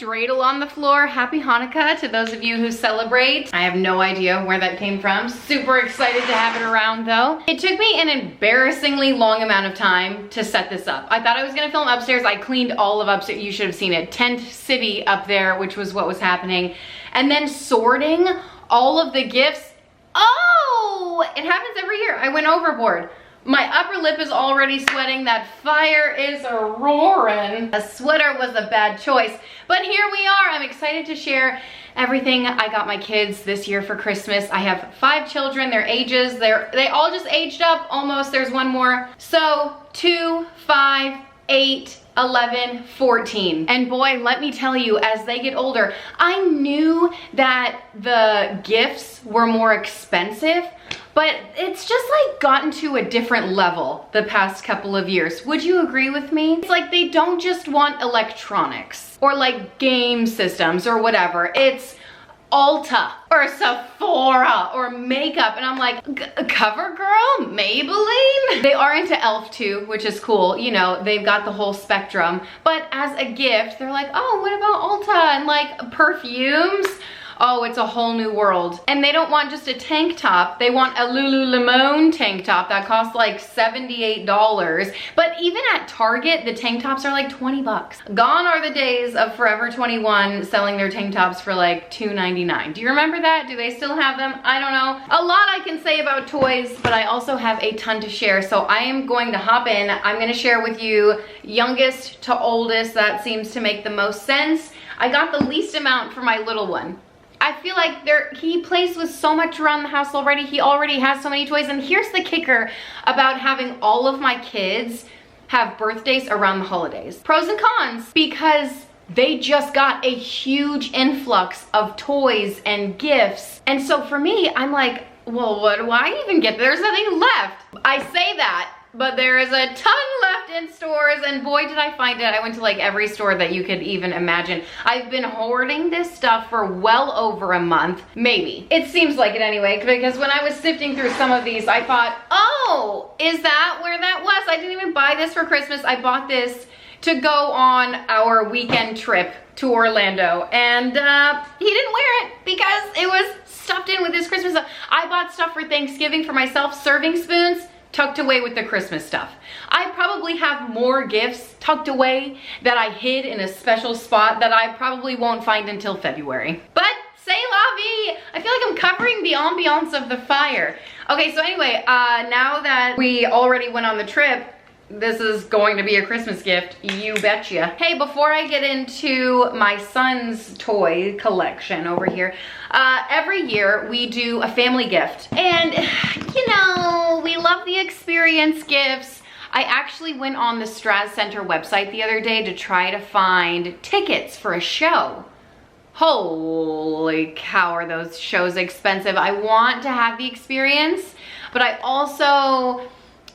dreidel on the floor. Happy Hanukkah to those of you who celebrate. I have no idea where that came from. Super excited to have it around though. It took me an embarrassingly long amount of time to set this up. I thought I was gonna film upstairs. I cleaned all of upstairs. You should have seen it. Tent city up there, which was what was happening. And then sorting all of the gifts. Oh, it happens every year. I went overboard. My upper lip is already sweating. That fire is roaring. A sweater was a bad choice, but here we are. I'm excited to share everything I got my kids this year for Christmas. I have 5 children, their ages, they all just aged up almost. There's one more. So 2, 5, 8, 11, 14. And boy, let me tell you, as they get older, I knew that the gifts were more expensive, but it's just like gotten to a different level the past couple of years. Would you agree with me? It's like they don't just want electronics or like game systems or whatever. It's Ulta or Sephora or makeup, and I'm like, CoverGirl, Maybelline? They are into e.l.f. too, which is cool. You know, they've got the whole spectrum. But as a gift, they're like, oh, what about Ulta and like perfumes? Oh, it's a whole new world. And they don't want just a tank top. They want a Lululemon tank top that costs like $78. But even at Target, the tank tops are like 20 bucks. Gone are the days of Forever 21 selling their tank tops for like $2.99. Do you remember that? Do they still have them? I don't know. A lot I can say about toys, but I also have a ton to share. So I am going to hop in. I'm gonna share with you youngest to oldest. That seems to make the most sense. I got the least amount for my little one. I feel like he plays with so much around the house already. He already has so many toys. And here's the kicker about having all of my kids have birthdays around the holidays. Pros and cons, because they just got a huge influx of toys and gifts. And so for me, I'm like, well, what do I even get? There's nothing left. I say that, but there is a ton left in stores, and boy did I find it. I went to like every store that you could even imagine. I've been hoarding this stuff for well over a month, maybe. It seems like it anyway, because when I was sifting through some of these, I thought, oh, is that where that was? I didn't even buy this for Christmas. I bought this to go on our weekend trip to Orlando, and he didn't wear it because it was stuffed in with his Christmas stuff. I bought stuff for Thanksgiving for myself, serving spoons, tucked away with the Christmas stuff. I probably have more gifts tucked away that I hid in a special spot that I probably won't find until February. But c'est la vie. I feel like I'm covering the ambiance of the fire. Okay, so anyway, now that we already went on the trip, this is going to be a Christmas gift, you betcha. Hey, before I get into my son's toy collection over here, every year we do a family gift. And, you know, we love the experience gifts. I actually went on the Straz Center website the other day to try to find tickets for a show. Holy cow, are those shows expensive. I want to have the experience, but I also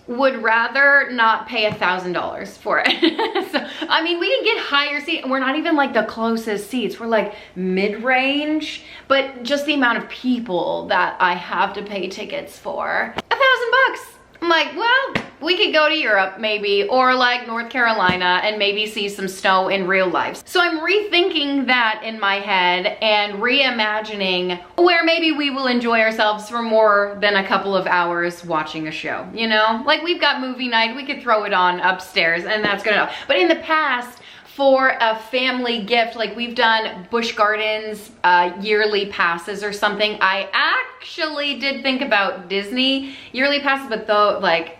would rather not pay $1,000 for it. So, I mean, we can get higher seats. We're not even like the closest seats. We're like mid-range, but just the amount of people that I have to pay tickets for, $1,000. I'm like, well, we could go to Europe maybe, or like North Carolina and maybe see some snow in real life. So I'm rethinking that in my head and reimagining where maybe we will enjoy ourselves for more than a couple of hours watching a show, you know? Like we've got movie night, we could throw it on upstairs and that's good enough. But in the past, for a family gift, like we've done Busch Gardens yearly passes or something. I actually did think about Disney yearly passes, but though, like,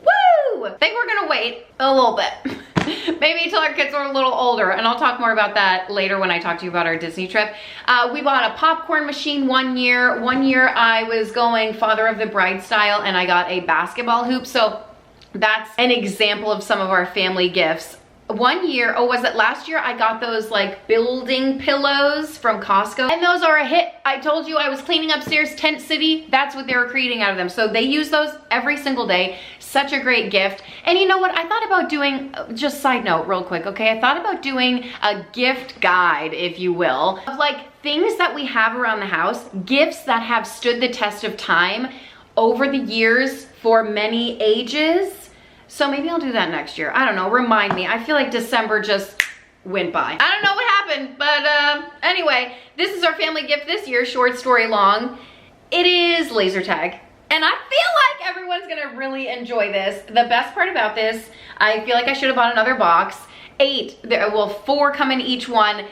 woo! I think we're gonna wait a little bit. Maybe until our kids are a little older, and I'll talk more about that later when I talk to you about our Disney trip. We bought a popcorn machine one year. One year I was going Father of the Bride style, and I got a basketball hoop. So that's an example of some of our family gifts. One year, oh, was it last year? I got those like building pillows from Costco, and those are a hit. I told you I was cleaning upstairs, Tent City. That's what they were creating out of them. So they use those every single day. Such a great gift. And you know what? I thought about doing, just side note real quick, okay? I thought about doing a gift guide, if you will, of like things that we have around the house, gifts that have stood the test of time over the years for many ages. So maybe I'll do that next year. I don't know, remind me. I feel like December just went by. I don't know what happened, but anyway, this is our family gift this year, short story long. It is laser tag. And I feel like everyone's gonna really enjoy this. The best part about this, I feel like I should have bought another box. 4 come in each one.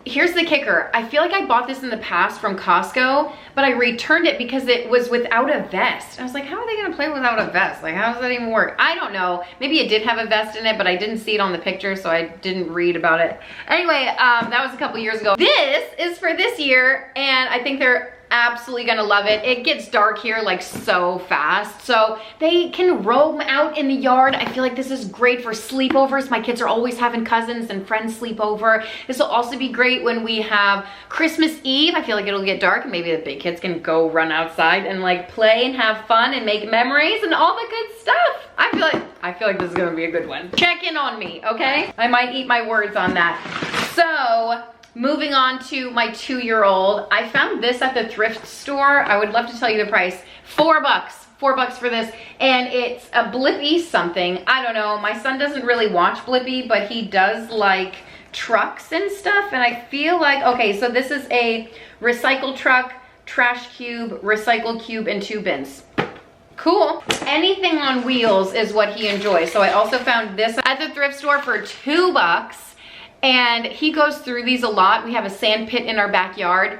Here's the kicker. I feel like I bought this in the past from Costco, but I returned it because it was without a vest. I was like, how are they gonna play without a vest? Like, how does that even work? I don't know. Maybe it did have a vest in it, but I didn't see it on the picture, so I didn't read about it. Anyway, that was a couple years ago. This is for this year, and I think they're absolutely gonna love it. It gets dark here like so fast, so they can roam out in the yard. I feel like this is great for sleepovers. My kids are always having cousins and friends sleep over. This will also be great when we have Christmas Eve. I feel like it'll get dark and maybe the big kids can go run outside and like play and have fun and make memories and all the good stuff. I feel like this is gonna be a good one. Check in on me, okay? I might eat my words on that. So, moving on to my 2-year-old, I found this at the thrift store. I would love to tell you the price. $4. $4 for this, and it's a Blippi something. I don't know. My son doesn't really watch Blippi, but he does like trucks and stuff, and I feel like, okay, so this is a recycle truck, trash cube, recycle cube, and 2 bins. Cool. Anything on wheels is what he enjoys. So I also found this at the thrift store for $2. And he goes through these a lot. We have a sand pit in our backyard.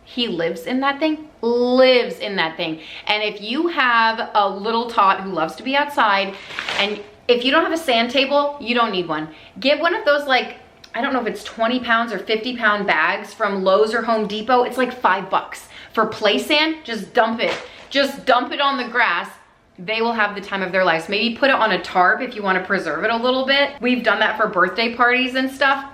He lives in that thing, lives in that thing. And if you have a little tot who loves to be outside, and if you don't have a sand table, you don't need one. Get one of those, like, I don't know if it's 20 pounds or 50 pound bags from Lowe's or Home Depot. It's like $5 for play sand. Just dump it. Just dump it on the grass. They will have the time of their lives. Maybe put it on a tarp if you want to preserve it a little bit. We've done that for birthday parties and stuff.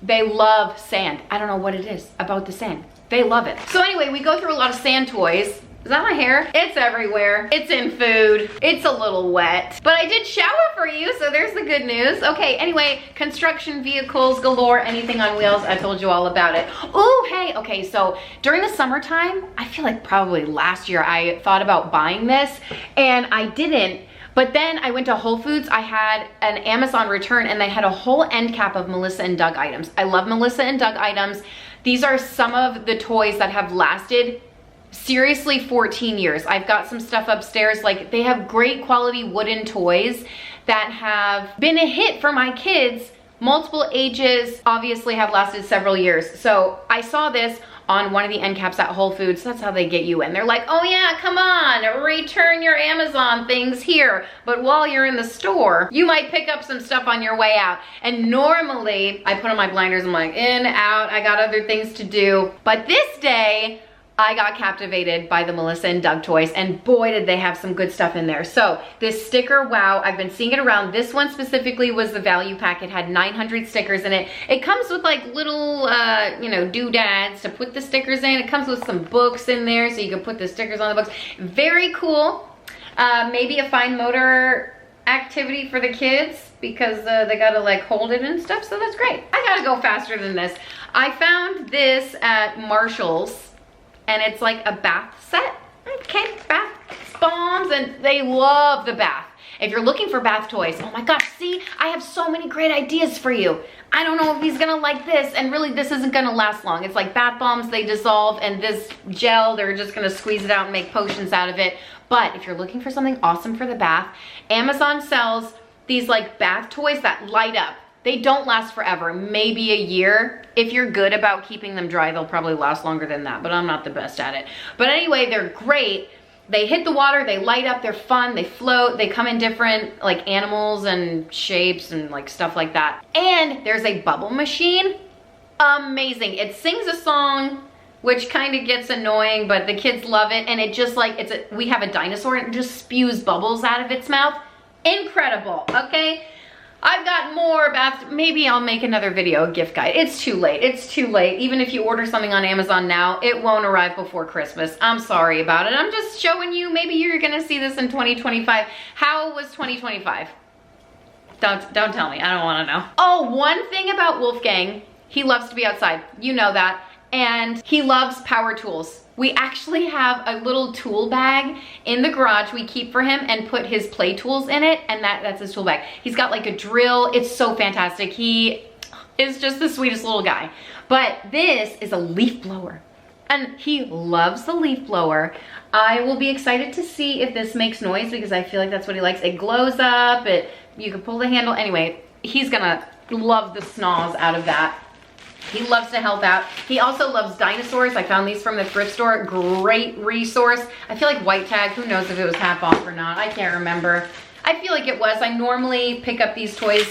They love sand. I don't know what it is about the sand. They love it. So anyway, we go through a lot of sand toys. Is that my hair? It's everywhere. It's in food. It's a little wet. But I did shower for you, so there's the good news. Okay, anyway, construction vehicles galore, anything on wheels. I told you all about it. Oh, hey, okay, so during the summertime, I feel like probably last year I thought about buying this, and I didn't. But then I went to Whole Foods. I had an Amazon return, and they had a whole end cap of Melissa and Doug items. I love Melissa and Doug items. These are some of the toys that have lasted seriously 14 years. I've got some stuff upstairs. Like, they have great quality wooden toys that have been a hit for my kids. Multiple ages, obviously have lasted several years. So I saw this on one of the end caps at Whole Foods. That's how they get you in. They're like, oh yeah, come on, return your Amazon things here. But while you're in the store, you might pick up some stuff on your way out. And normally, I put on my blinders, I'm like, in, out, I got other things to do. But this day, I got captivated by the Melissa and Doug toys, and boy did they have some good stuff in there. So this sticker, wow, I've been seeing it around. This one specifically was the value pack. It had 900 stickers in it. It comes with like little, you know, doodads to put the stickers in. It comes with some books in there so you can put the stickers on the books. Very cool. Maybe a fine motor activity for the kids because they gotta like hold it and stuff, so that's great. I gotta go faster than this. I found this at Marshall's, and it's like a bath set. Okay, bath bombs, and they love the bath. If you're looking for bath toys, oh my gosh, see, I have so many great ideas for you. I don't know if he's gonna like this, and really this isn't gonna last long. It's like bath bombs, they dissolve, and this gel, they're just gonna squeeze it out and make potions out of it. But if you're looking for something awesome for the bath, Amazon sells these like bath toys that light up. They don't last forever, maybe a year. If you're good about keeping them dry, they'll probably last longer than that, but I'm not the best at it. But anyway, they're great. They hit the water, they light up, they're fun, they float, they come in different like animals and shapes and like stuff like that. And there's a bubble machine. Amazing. It sings a song, which kind of gets annoying, but the kids love it. And it just like, we have a dinosaur and it just spews bubbles out of its mouth. Incredible, okay? I've got more bath, maybe I'll make another video, a gift guide. It's too late, it's too late. Even if you order something on Amazon now, it won't arrive before Christmas. I'm sorry about it. I'm just showing you, maybe you're gonna see this in 2025. How was 2025? Don't tell me, I don't wanna know. Oh, one thing about Wolfgang, he loves to be outside, you know that, and he loves power tools. We actually have a little tool bag in the garage we keep for him and put his play tools in it, and that's his tool bag. He's got like a drill. It's so fantastic. is just the sweetest little guy. But this is a leaf blower. And he loves the leaf blower. I will be excited to see if this makes noise because I feel like that's what he likes. It glows up, you can pull the handle. Anyway, he's gonna love the snaz out of that. He loves to help out. He also loves dinosaurs. I found these from the thrift store. Great resource. I feel like white tag, who knows if it was half off or not. I can't remember. I feel like it was. I normally pick up these toys,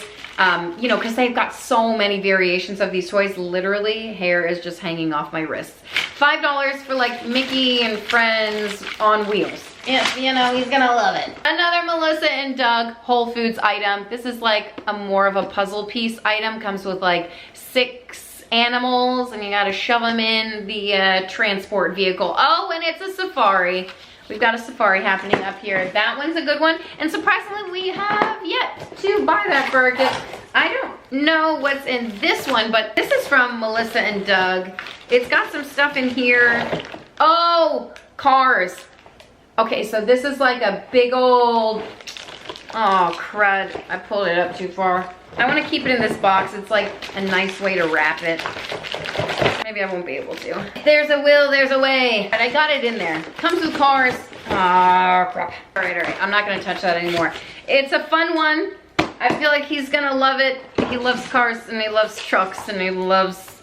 you know, because they've got so many variations of these toys. Literally, hair is just hanging off my wrists. $5 for like Mickey and Friends on wheels. Yeah, you know, he's gonna love it. Another Melissa and Doug Whole Foods item. This is like a more of a puzzle piece item. Comes with like 6 animals and you gotta shove them in the transport vehicle. Oh, and it's a safari. We've got a safari happening up here. That one's a good one. And surprisingly, we have yet to buy that for our kids. I don't know what's in this one, but this is from Melissa and Doug. It's got some stuff in here. Oh, cars. Okay, so this is like a big old, oh crud, I pulled it up too far. I want to keep it in this box. It's like a nice way to wrap it. Maybe I won't be able to. If there's a will, there's a way. But I got it in there. Comes with cars. Oh, crap. All right. I'm not going to touch that anymore. It's a fun one. I feel like he's going to love it. He loves cars and he loves trucks and he loves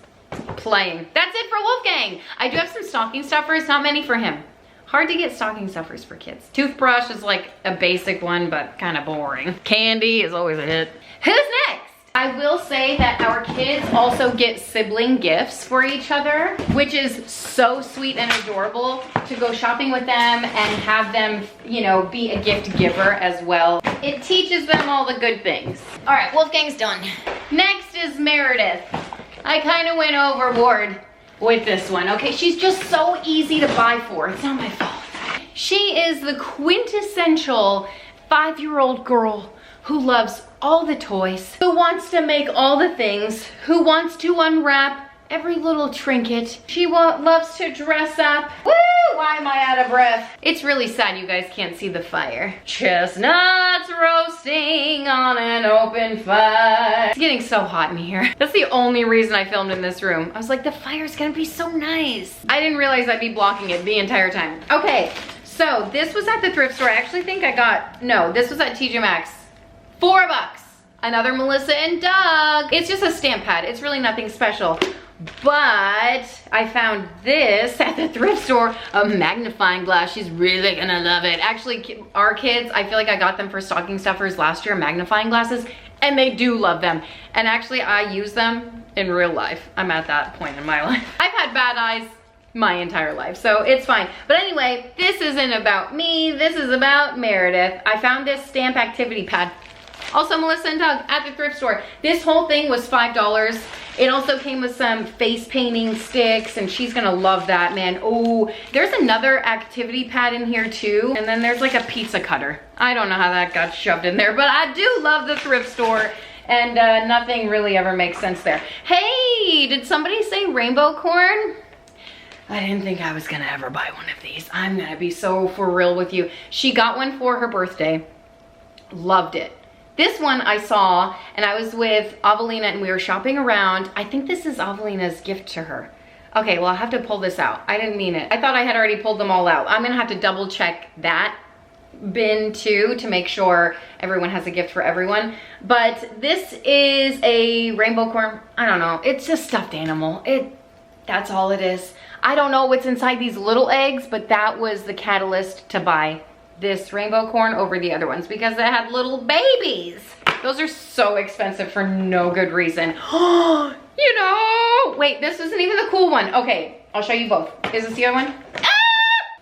playing. That's it for Wolfgang. I do have some stocking stuffers. Not many for him. Hard to get stocking stuffers for kids. Toothbrush is like a basic one, but kind of boring. Candy is always a hit. Who's next? I will say that our kids also get sibling gifts for each other, which is so sweet and adorable to go shopping with them and have them, you know, be a gift giver as well. It teaches them all the good things. All right, Wolfgang's done. Next is Meredith. I kind of went overboard with this one. Okay, she's just so easy to buy for. It's not my fault. She is the quintessential 5-year-old girl who loves all the toys, who wants to make all the things, who wants to unwrap every little trinket. She loves to dress up. Woo! Why am I out of breath? It's really sad you guys can't see the fire. Chestnuts roasting on an open fire. It's getting so hot in here. That's the only reason I filmed in this room. I was like, the fire's gonna be so nice. I didn't realize I'd be blocking it the entire time. Okay, so this was at the thrift store. I actually think I got, no, this was at TJ Maxx. $4. Another Melissa and Doug. It's just a stamp pad. It's really nothing special. But I found this at the thrift store, a magnifying glass. She's really gonna love it. Actually, our kids, I feel like I got them for stocking stuffers last year, magnifying glasses, and they do love them. And actually, I use them in real life. I'm at that point in my life. I've had bad eyes my entire life, so it's fine. But anyway, this isn't about me. This is about Meredith. I found this stamp activity pad. Also, Melissa and Doug at the thrift store. This whole thing was $5. It also came with some face painting sticks, and she's gonna love that, man. Oh, there's another activity pad in here too. And then there's like a pizza cutter. I don't know how that got shoved in there, but I do love the thrift store, and nothing really ever makes sense there. Hey, did somebody say rainbow corn? I didn't think I was gonna ever buy one of these. I'm gonna be so for real with you. She got one for her birthday. Loved it. This one I saw, and I was with Avelina and we were shopping around. I think this is Avelina's gift to her. Okay, well, I'll have to pull this out. I didn't mean it. I thought I had already pulled them all out. I'm gonna have to double check that bin too to make sure everyone has a gift for everyone. But this is a rainbow corn. I don't know. It's a stuffed animal. That's all it is. I don't know what's inside these little eggs, but that was the catalyst to buy this rainbow corn over the other ones because they had little babies. Those are so expensive for no good reason. You know, wait, this isn't even the cool one. Okay, I'll show you both. Is this the other one? Ah,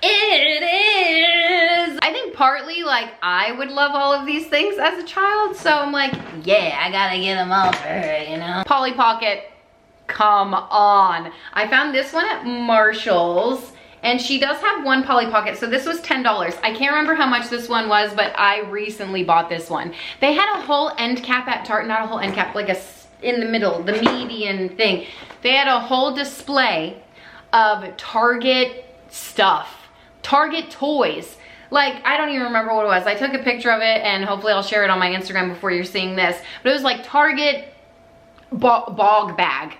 it is. I think partly like I would love all of these things as a child, so I'm like, yeah, I gotta get them all for her, you know? Polly Pocket, come on. I found this one at Marshall's. And she does have one Polly Pocket, so this was $10. I can't remember how much this one was, but I recently bought this one. They had a whole end cap at Target, not a whole end cap, like in the middle, the median thing. They had a whole display of Target stuff, Target toys. Like, I don't even remember what it was. I took a picture of it, and hopefully I'll share it on my Instagram before you're seeing this. But it was like Target bog bag.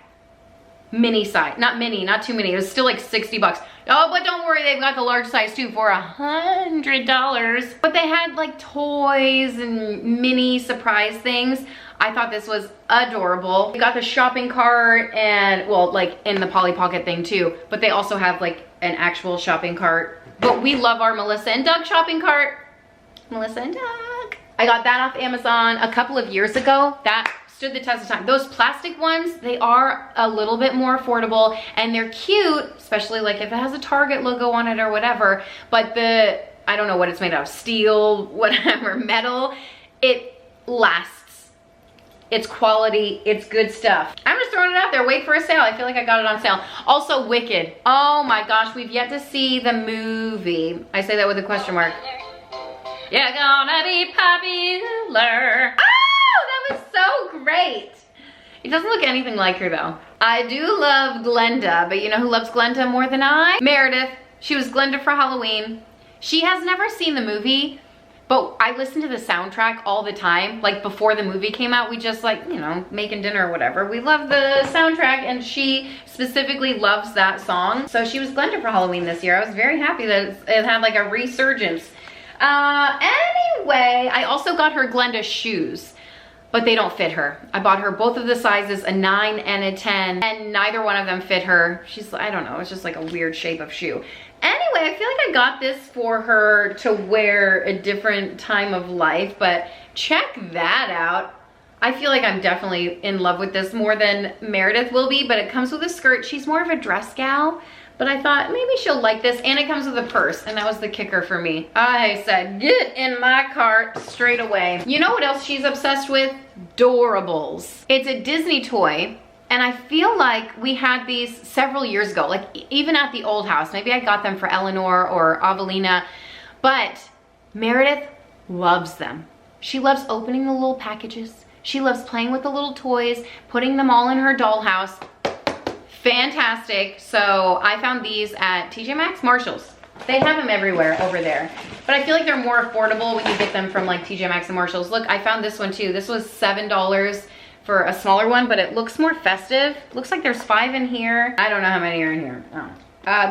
Mini size, not mini, not too many. It was still like 60 bucks. Oh, but don't worry, they've got the large size too for $100. But they had like toys and mini surprise things. I thought this was adorable. We got the shopping cart and, well, like in the Polly Pocket thing too, but they also have like an actual shopping cart. But we love our Melissa and Doug shopping cart. Melissa and Doug. I got that off Amazon a couple of years ago. That stood the test of time. Those plastic ones, they are a little bit more affordable and they're cute, especially like if it has a Target logo on it or whatever, but I don't know what it's made out of, steel, whatever, metal, it lasts. It's quality, it's good stuff. I'm just throwing it out there, wait for a sale. I feel like I got it on sale. Also Wicked, oh my gosh, we've yet to see the movie. I say that with a question mark. You're gonna be popular. Oh, that was so great. It doesn't look anything like her though. I do love Glenda, but you know who loves Glenda more than I? Meredith. She was Glenda for Halloween. She has never seen the movie, but I listen to the soundtrack all the time. Like before the movie came out, we just like, you know, making dinner or whatever. We love the soundtrack and she specifically loves that song. So she was Glenda for Halloween this year. I was very happy that it had like a resurgence. Anyway, I also got her Glenda shoes, but they don't fit her. I bought her both of the sizes, a 9 and a 10, and neither one of them fit her. She's, I don't know, it's just like a weird shape of shoe. Anyway, I feel like I got this for her to wear a different time of life, but check that out. I feel like I'm definitely in love with this more than Meredith will be, but it comes with a skirt. She's more of a dress gal. But I thought maybe she'll like this, and it comes with a purse, and that was the kicker for me. I said, get in my cart straight away. You know what else she's obsessed with? Doorables. It's a Disney toy, and I feel like we had these several years ago, like even at the old house. Maybe I got them for Eleanor or Avelina, but Meredith loves them. She loves opening the little packages. She loves playing with the little toys, putting them all in her dollhouse. Fantastic. So I found these at TJ Maxx, Marshalls. They have them everywhere over there, but I feel like they're more affordable when you get them from like TJ Maxx and Marshalls. Look, I found this one too. This was $7 for a smaller one, but it looks more festive. Looks like there's 5 in here. I don't know how many are in here. Oh.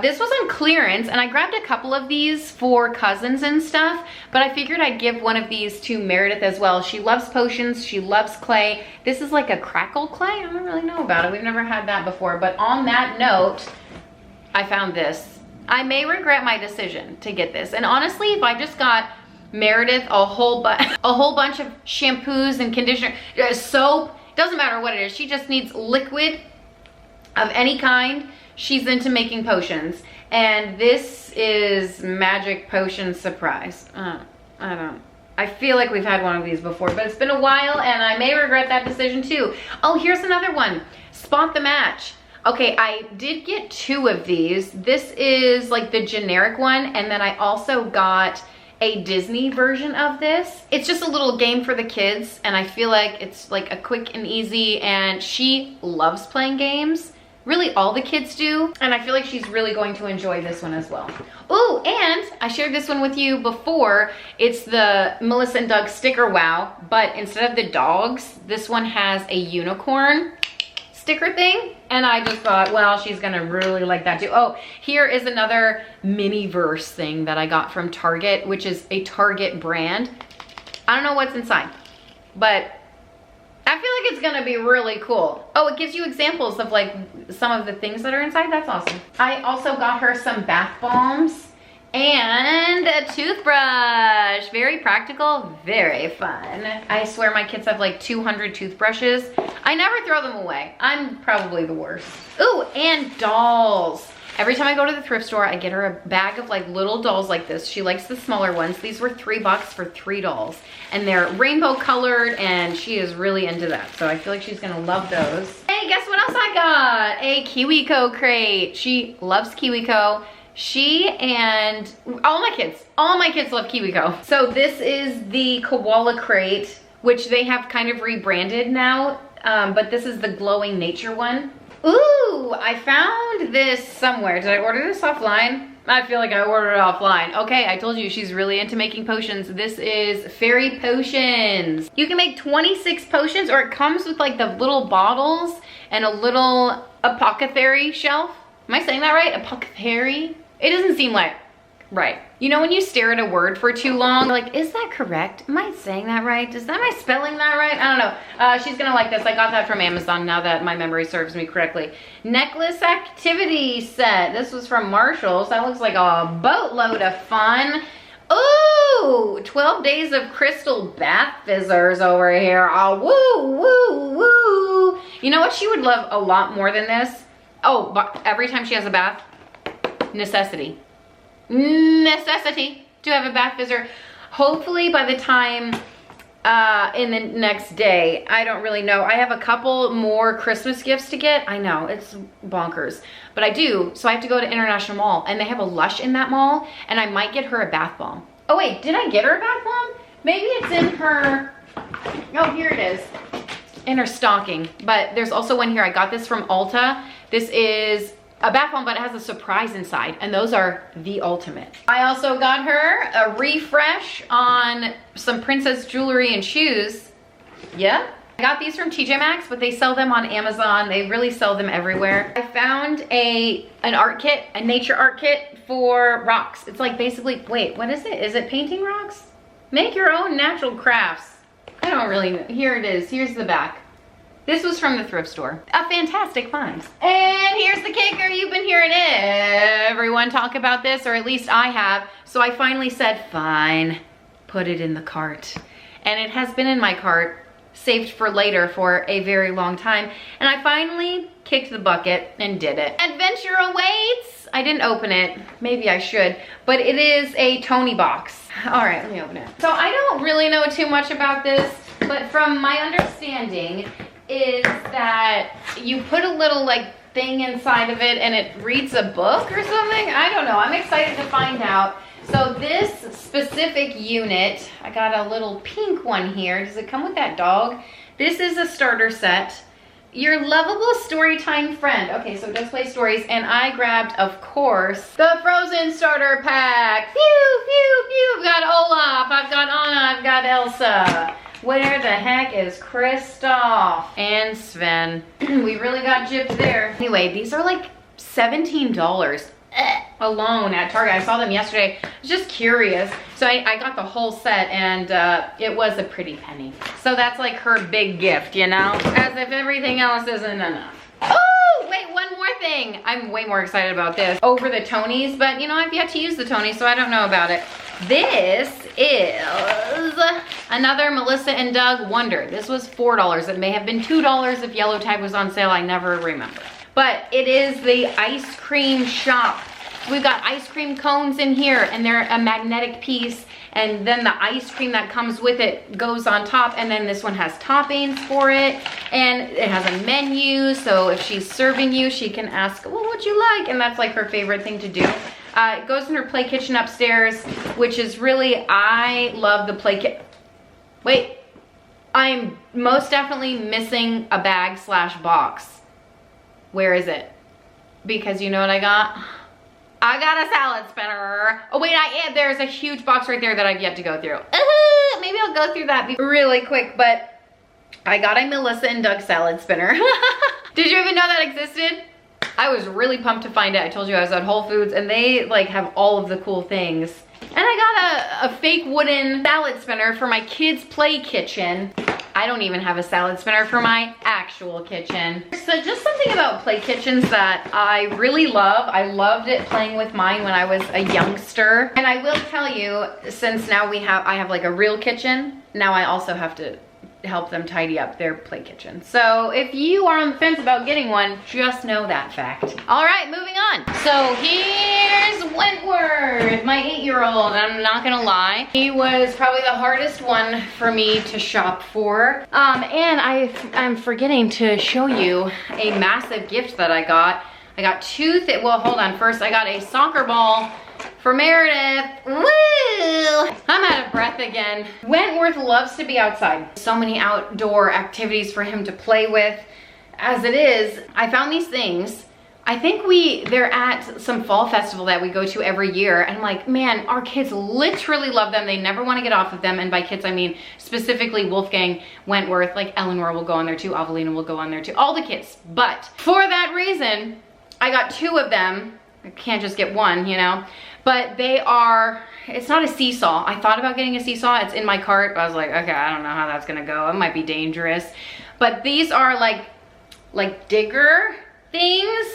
This was on clearance, and I grabbed a couple of these for cousins and stuff, but I figured I'd give one of these to Meredith as well. She loves potions, she loves clay. This is like a crackle clay. I don't really know about it. We've never had that before, but on that note, I found this. I may regret my decision to get this, and honestly, if I just got Meredith a whole bunch of shampoos and conditioner, soap, doesn't matter what it is, she just needs liquid of any kind. She's into making potions, and this is Magic Potion Surprise. I feel like we've had one of these before, but it's been a while, and I may regret that decision too. Oh, here's another one. Spot the Match. Okay, I did get 2 of these. This is like the generic one, and then I also got a Disney version of this. It's just a little game for the kids, and I feel like it's like a quick and easy, and she loves playing games. Really, all the kids do, and I feel like she's really going to enjoy this one as well. Oh, and I shared this one with you before. It's the Melissa and Doug Sticker Wow, but instead of the dogs, this one has a unicorn sticker thing, and I just thought, well, she's gonna really like that too. Oh, here is another mini-verse thing that I got from Target, which is a Target brand. I don't know what's inside, but I feel like it's gonna be really cool. Oh, it gives you examples of like some of the things that are inside. That's awesome. I also got her some bath bombs and a toothbrush. Very practical, very fun. I swear my kids have like 200 toothbrushes. I never throw them away. I'm probably the worst. Ooh, and dolls. Every time I go to the thrift store, I get her a bag of like little dolls like this. She likes the smaller ones. These were $3 for 3 dolls. And they're rainbow colored, and she is really into that. So I feel like she's gonna love those. Hey, guess what else I got? A KiwiCo crate. She loves KiwiCo. She and all my kids love KiwiCo. So this is the koala crate, which they have kind of rebranded now. But this is the glowing nature one. Ooh, I found this somewhere. Did I order this offline? I feel like I ordered it offline. Okay, I told you she's really into making potions. This is fairy potions. You can make 26 potions, or it comes with like the little bottles and a little apothecary shelf. Am I saying that right? Apothecary? It doesn't seem like right. You know when you stare at a word for too long, like, is that correct? Am I saying that right? Am I spelling that right? I don't know. She's gonna like this. I got that from Amazon now that my memory serves me correctly. Necklace activity set. This was from Marshall's. That looks like a boatload of fun. Ooh, 12 days of crystal bath fizzers over here. Oh, woo, woo, woo. You know what she would love a lot more than this? Oh, but every time she has a bath, necessity to have a bath fizzer. Hopefully by the time in the next day, I don't really know. I have a couple more Christmas gifts to get. I know, it's bonkers, but I do. So I have to go to International Mall, and they have a Lush in that mall, and I might get her a bath bomb. Oh wait, did I get her a bath bomb? Maybe it's in her, oh, here it is, in her stocking. But there's also one here. I got this from Ulta. This is a bath bomb, but it has a surprise inside, and those are the ultimate. I also got her a refresh on some princess jewelry and shoes. Yeah, I got these from TJ Maxx, but they sell them on Amazon. They really sell them everywhere. I found an art kit, a nature art kit for rocks. It's like basically, wait, what is it? Is it painting rocks? Make your own natural crafts. I don't really know. Here it is. Here's the back. This was from the thrift store. A fantastic find. And here's the kicker. You've been hearing everyone talk about this, or at least I have. So I finally said, fine, put it in the cart. And it has been in my cart, saved for later for a very long time. And I finally kicked the bucket and did it. Adventure awaits. I didn't open it. Maybe I should. But it is a Tony box. All right, let me open it. So I don't really know too much about this, but from my understanding, is that you put a little like thing inside of it and it reads a book or something? I don't know. I'm excited to find out. So this specific unit, I got a little pink one here. Does it come with that dog? This is a starter set. Your lovable storytime friend. Okay, so it does play stories, and I grabbed, of course, the Frozen starter pack. Phew, phew, phew. I've got Olaf, I've got Anna, I've got Elsa. Where the heck is Kristoff and Sven? We really got gypped there. Anyway, these are like $17 alone at Target. I saw them yesterday. I was just curious. So I got the whole set, and it was a pretty penny. So that's like her big gift, you know? As if everything else isn't enough. Oh, wait, one more thing. I'm way more excited about this over the Tonys, but you know, I've yet to use the Tonys, so I don't know about it. This is another Melissa and Doug Wonder. This was $4. It may have been $2 if Yellow Tag was on sale. I never remember. But it is the ice cream shop. We've got ice cream cones in here, and they're a magnetic piece. And then the ice cream that comes with it goes on top. And then this one has toppings for it. And it has a menu. So if she's serving you, she can ask, what would you like? And that's like her favorite thing to do. It goes in her play kitchen upstairs, which is really, I love the play kit. Wait, I'm most definitely missing a bag / box. Where is it? Because you know what I got? I got a salad spinner. Oh wait, there's a huge box right there that I've yet to go through. Maybe I'll go through that really quick, but I got a Melissa and Doug salad spinner. Did you even know that existed? I was really pumped to find it. I told you I was at Whole Foods, and they like have all of the cool things. And I got a fake wooden salad spinner for my kids' play kitchen. I don't even have a salad spinner for my actual kitchen. So just something about play kitchens that I really love. I loved it playing with mine when I was a youngster. And I will tell you, since now I have like a real kitchen, now I also have to help them tidy up their play kitchen. So if you are on the fence about getting one, just know that fact. All right, moving on. So here's Wentworth, my 8-year-old. I'm not gonna lie, he was probably the hardest one for me to shop for. And I'm forgetting to show you a massive gift that I got. I got well, hold on. First, I got a soccer ball for Meredith. Woo! I'm out of breath again. Wentworth loves to be outside. So many outdoor activities for him to play with. As it is, I found these things. I think they're at some fall festival that we go to every year, and I'm like, man, our kids literally love them. They never want to get off of them. And by kids, I mean specifically Wolfgang, Wentworth, like Eleanor will go on there too, Avelina will go on there too, all the kids. But for that reason, I got 2 of them. I can't just get one, you know, but it's not a seesaw. I thought about getting a seesaw. It's in my cart, but I was like, okay, I don't know how that's gonna go. It might be dangerous. But these are like digger things.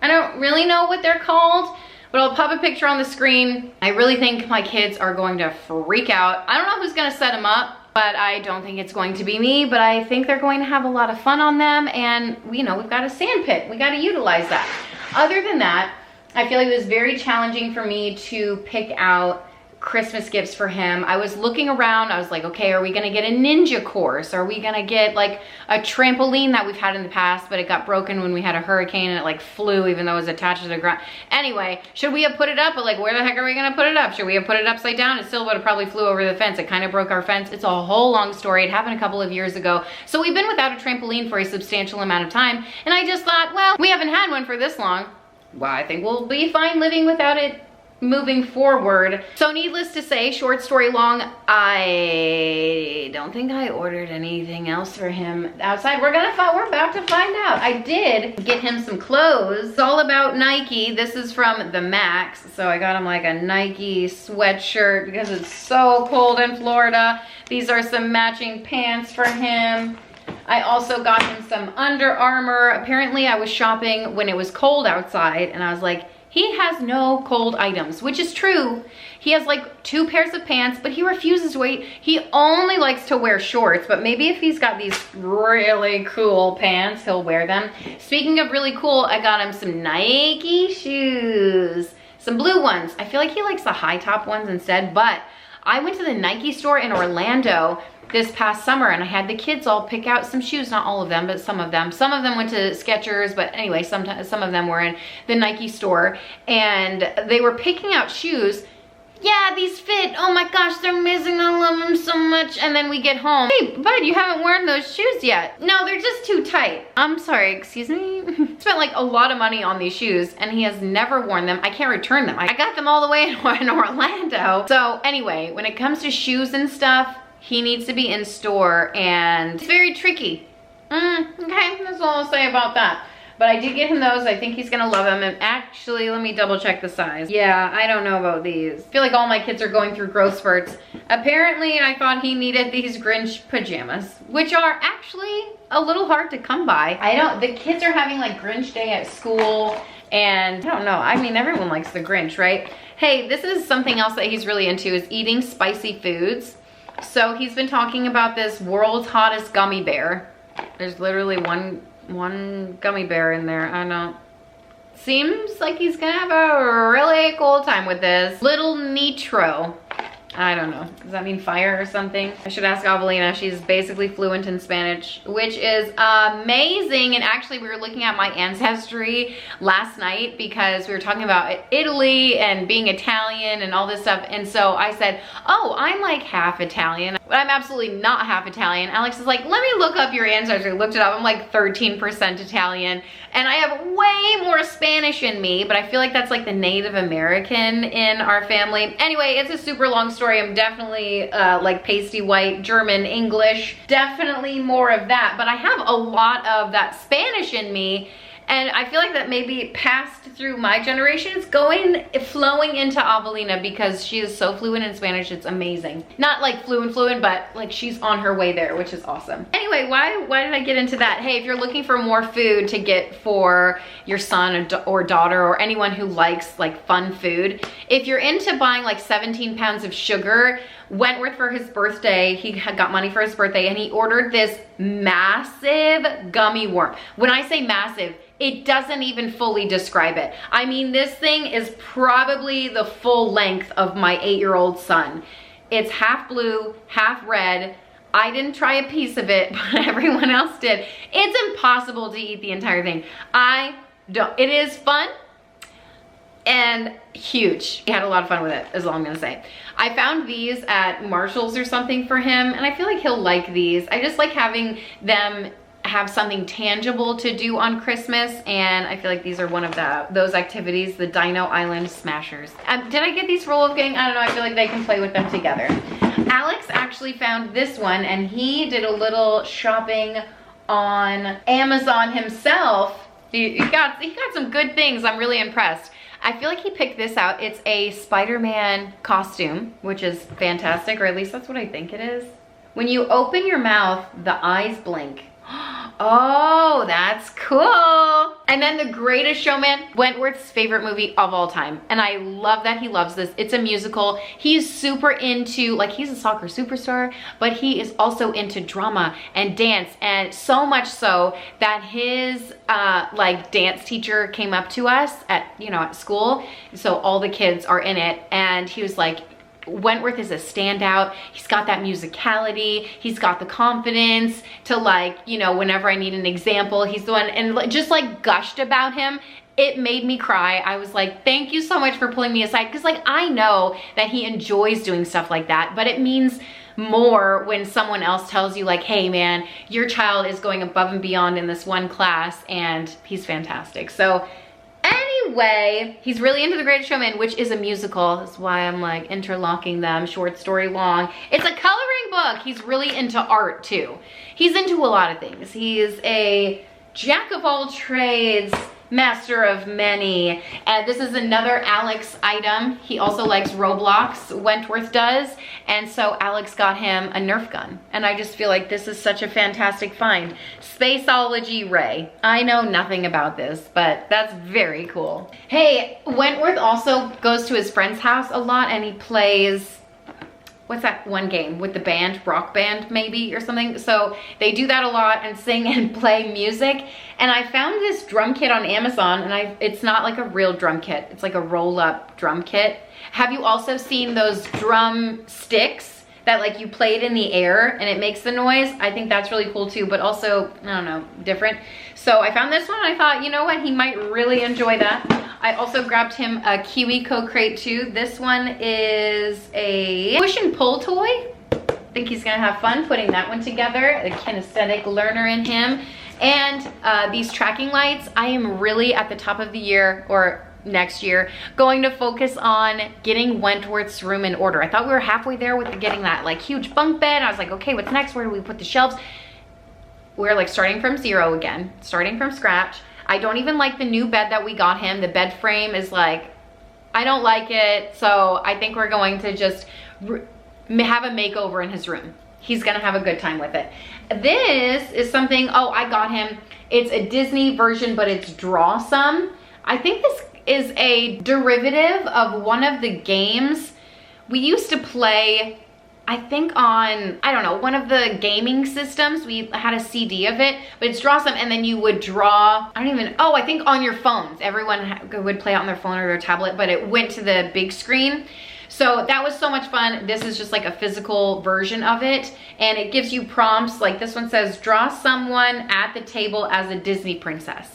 I don't really know what they're called, but I'll pop a picture on the screen. I really think my kids are going to freak out. I don't know who's gonna set them up, but I don't think it's going to be me, but I think they're going to have a lot of fun on them. And you know, we've got a sand pit. We got to utilize that. Other than that, I feel like it was very challenging for me to pick out Christmas gifts for him. I was looking around. I was like, okay, are we gonna get a ninja course? Are we gonna get like a trampoline that we've had in the past, but it got broken when we had a hurricane and it like flew even though it was attached to the ground? Anyway, should we have put it up? But like, where the heck are we gonna put it up? Should we have put it upside down? It still would have probably flew over the fence. It kind of broke our fence. It's a whole long story. It happened a couple of years ago. So we've been without a trampoline for a substantial amount of time. And I just thought, well, we haven't had one for this long. Well, I think we'll be fine living without it moving forward. So needless to say, short story long, I don't think I ordered anything else for him outside. We're about to find out. I did get him some clothes. It's all about Nike. This is from the Max. So I got him like a Nike sweatshirt because it's so cold in Florida. These are some matching pants for him. I also got him some Under Armour. Apparently I was shopping when it was cold outside and I was like, he has no cold items, which is true. He has like 2 pairs of pants, but he refuses to wait. He only likes to wear shorts, but maybe if he's got these really cool pants, he'll wear them. Speaking of really cool, I got him some Nike shoes, some blue ones. I feel like he likes the high top ones instead, but I went to the Nike store in Orlando this past summer and I had the kids all pick out some shoes, not all of them, but some of them. Some of them went to Skechers, but anyway, some of them were in the Nike store and they were picking out shoes. Yeah, these fit. Oh my gosh, they're amazing. I love them so much. And then we get home. Hey, bud, you haven't worn those shoes yet. No, they're just too tight. I'm sorry, excuse me? Spent like a lot of money on these shoes and he has never worn them. I can't return them. I got them all the way in Orlando. So anyway, when it comes to shoes and stuff, he needs to be in store and it's very tricky. Okay, that's all I'll say about that. But I did get him those. I think he's gonna love them. And actually, let me double check the size. Yeah, I don't know about these. I feel like all my kids are going through growth spurts. Apparently, I thought he needed these Grinch pajamas, which are actually a little hard to come by. The kids are having like Grinch Day at school and I don't know. I mean, everyone likes the Grinch, right? Hey, this is something else that he's really into is eating spicy foods. So he's been talking about this world's hottest gummy bear. There's literally one gummy bear in there. I know. Seems like he's gonna have a really cool time with this. Little Nitro. I don't know. Does that mean fire or something? I should ask Avelina. She's basically fluent in Spanish, which is amazing. And actually, we were looking at my ancestry last night because we were talking about Italy and being Italian and all this stuff. And so I said, oh, I'm like half Italian, but I'm absolutely not half Italian. Alex is like, let me look up your ancestry. Looked it up. I'm like 13% Italian. And I have way more Spanish in me, but I feel like that's like the Native American in our family. Anyway, it's a super long story. I'm definitely like pasty white, German, English, definitely more of that. But I have a lot of that Spanish in me. And I feel like that maybe passed through my generation. It's flowing into Avelina because she is so fluent in Spanish. It's amazing. Not like fluent, but like she's on her way there, which is awesome. Anyway, why did I get into that? Hey, if you're looking for more food to get for your son or daughter or anyone who likes like fun food, if you're into buying like 17 pounds of sugar, Wentworth for his birthday, he had got money for his birthday and he ordered this massive gummy worm. When I say massive, it doesn't even fully describe it. I mean, this thing is probably the full length of my 8-year-old son. It's half blue, half red. I didn't try a piece of it, but everyone else did. It's impossible to eat the entire thing. It is fun and huge. We had a lot of fun with it, is all I'm gonna say. I found these at Marshall's or something for him, and I feel like he'll like these. I just like having them have something tangible to do on Christmas, and I feel like these are one of those activities, the Dino Island Smashers. Did I get these for Wolfgang? I don't know, I feel like they can play with them together. Alex actually found this one, and he did a little shopping on Amazon himself. He got some good things. I'm really impressed. I feel like he picked this out. It's a Spider-Man costume, which is fantastic, or at least that's what I think it is. When you open your mouth, the eyes blink. Oh, that's cool. And then The Greatest Showman, Wentworth's favorite movie of all time. And I love that he loves this. It's a musical. He's super into, like, he's a soccer superstar, but he is also into drama and dance, and so much so that his like dance teacher came up to us at, you know, at school. So all the kids are in it, and he was like, Wentworth is a standout. He's got that musicality. He's got the confidence to, like, you know, whenever I need an example, he's the one, and just like gushed about him. It made me cry. I was like, thank you so much for pulling me aside. Cause like, I know that he enjoys doing stuff like that, but it means more when someone else tells you like, hey man, your child is going above and beyond in this one class, and he's fantastic. So anyway, he's really into The Greatest Showman, which is a musical. That's why I'm like interlocking them, short story long. It's a coloring book. He's really into art too. He's into a lot of things. He is a jack of all trades, master of many. And this is another Alex item. He also likes Roblox, Wentworth does. And so Alex got him a Nerf gun. And I just feel like this is such a fantastic find. Spaceology Ray. I know nothing about this, but that's very cool. Hey, Wentworth also goes to his friend's house a lot, and he plays, what's that one game with the band, rock band maybe or something? So they do that a lot and sing and play music. And I found this drum kit on Amazon, and it's not like a real drum kit. It's like a roll-up drum kit. Have you also seen those drum sticks that like you play it in the air and it makes the noise? I think that's really cool too, but also, I don't know, different. So I found this one and I thought, you know what, he might really enjoy that. I also grabbed him a KiwiCo crate too. This one is a push and pull toy. I think he's gonna have fun putting that one together. A kinesthetic learner in him. And these tracking lights, I am really at the top of the year, or next year, going to focus on getting Wentworth's room in order. I thought we were halfway there with getting that like huge bunk bed. I was like, okay, what's next? Where do we put the shelves? We're like starting from zero again, starting from scratch. I don't even like the new bed that we got him. The bed frame is like, I don't like it. So I think we're going to just have a makeover in his room. He's gonna have a good time with it. This is something, oh, I got him. It's a Disney version, but it's Draw Some. I think this is a derivative of one of the games we used to play, I think on, I don't know, one of the gaming systems. We had a CD of it, but it's Draw Some, and then you would draw, I don't even, oh, I think on your phones. Everyone would play it on their phone or their tablet, but it went to the big screen. So that was so much fun. This is just like a physical version of it, and it gives you prompts. Like this one says, draw someone at the table as a Disney princess.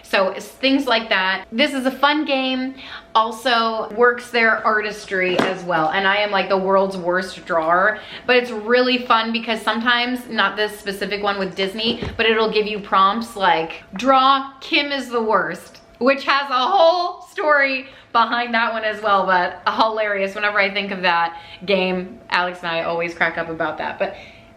So it's things like that. This is a fun game. Also works their artistry as well. And I am like the world's worst drawer, but it's really fun because sometimes, not this specific one with Disney, but it'll give you prompts like, draw Kim is the worst, which has a whole story behind that one as well, but hilarious. Whenever I think of that game, Alex and I always crack up about that. But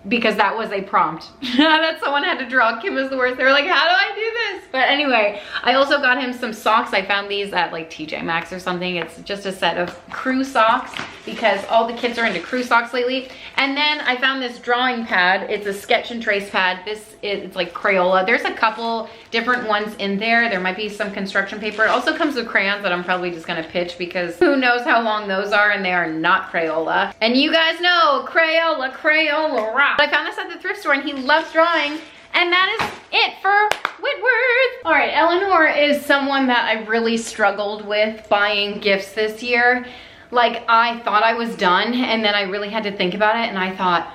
because that was a prompt that someone had to draw Kim is the worst. They were like, how do I do this? But anyway, I also got him some socks. I found these at like TJ Maxx or something. It's just a set of crew socks because all the kids are into crew socks lately. And then I found this drawing pad. It's a sketch and trace pad. It's like Crayola. There's a couple different ones in there. There might be some construction paper. It also comes with crayons that I'm probably just gonna pitch because who knows how long those are, and they are not Crayola. And you guys know Crayola, Crayola rock. But I found this at the thrift store and he loves drawing, and that is it for Whitworth. All right, Eleanor is someone that I really struggled with buying gifts this year. Like I thought I was done, and then I really had to think about it, and I thought,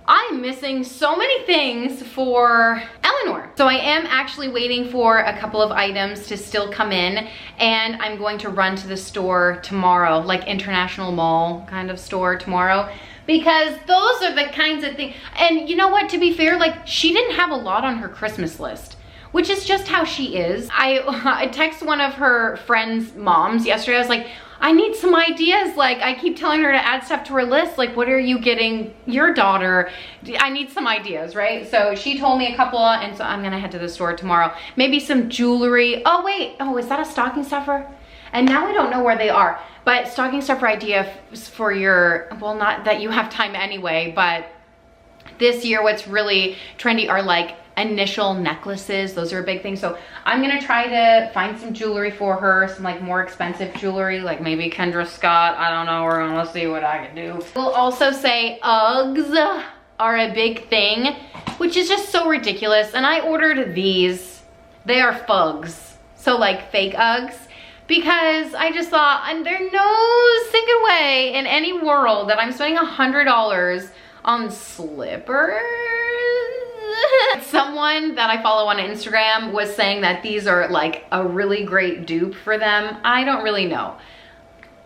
I'm missing so many things for Eleanor. So I am actually waiting for a couple of items to still come in, and I'm going to run to the store tomorrow, like International Mall kind of store tomorrow, because those are the kinds of things. And you know what, to be fair, like she didn't have a lot on her Christmas list, which is just how she is. I texted one of her friends' moms yesterday. I was like, I need some ideas. Like, I keep telling her to add stuff to her list. Like, what are you getting your daughter? I need some ideas, right? So she told me a couple, and so I'm gonna head to the store tomorrow. Maybe some jewelry. Oh wait, oh, is that a stocking stuffer? And now I don't know where they are. But stocking stuffer idea for your, well, not that you have time anyway, but this year what's really trendy are like initial necklaces. Those are a big thing. So I'm gonna try to find some jewelry for her, some like more expensive jewelry, like maybe Kendra Scott. I don't know, we're gonna see what I can do. We'll also say Uggs are a big thing, which is just so ridiculous. And I ordered these. They are Fugs, so like fake Uggs, because I just thought, and there's no single way in any world that I'm spending $100 on slippers. Someone that I follow on Instagram was saying that these are like a really great dupe for them. I don't really know.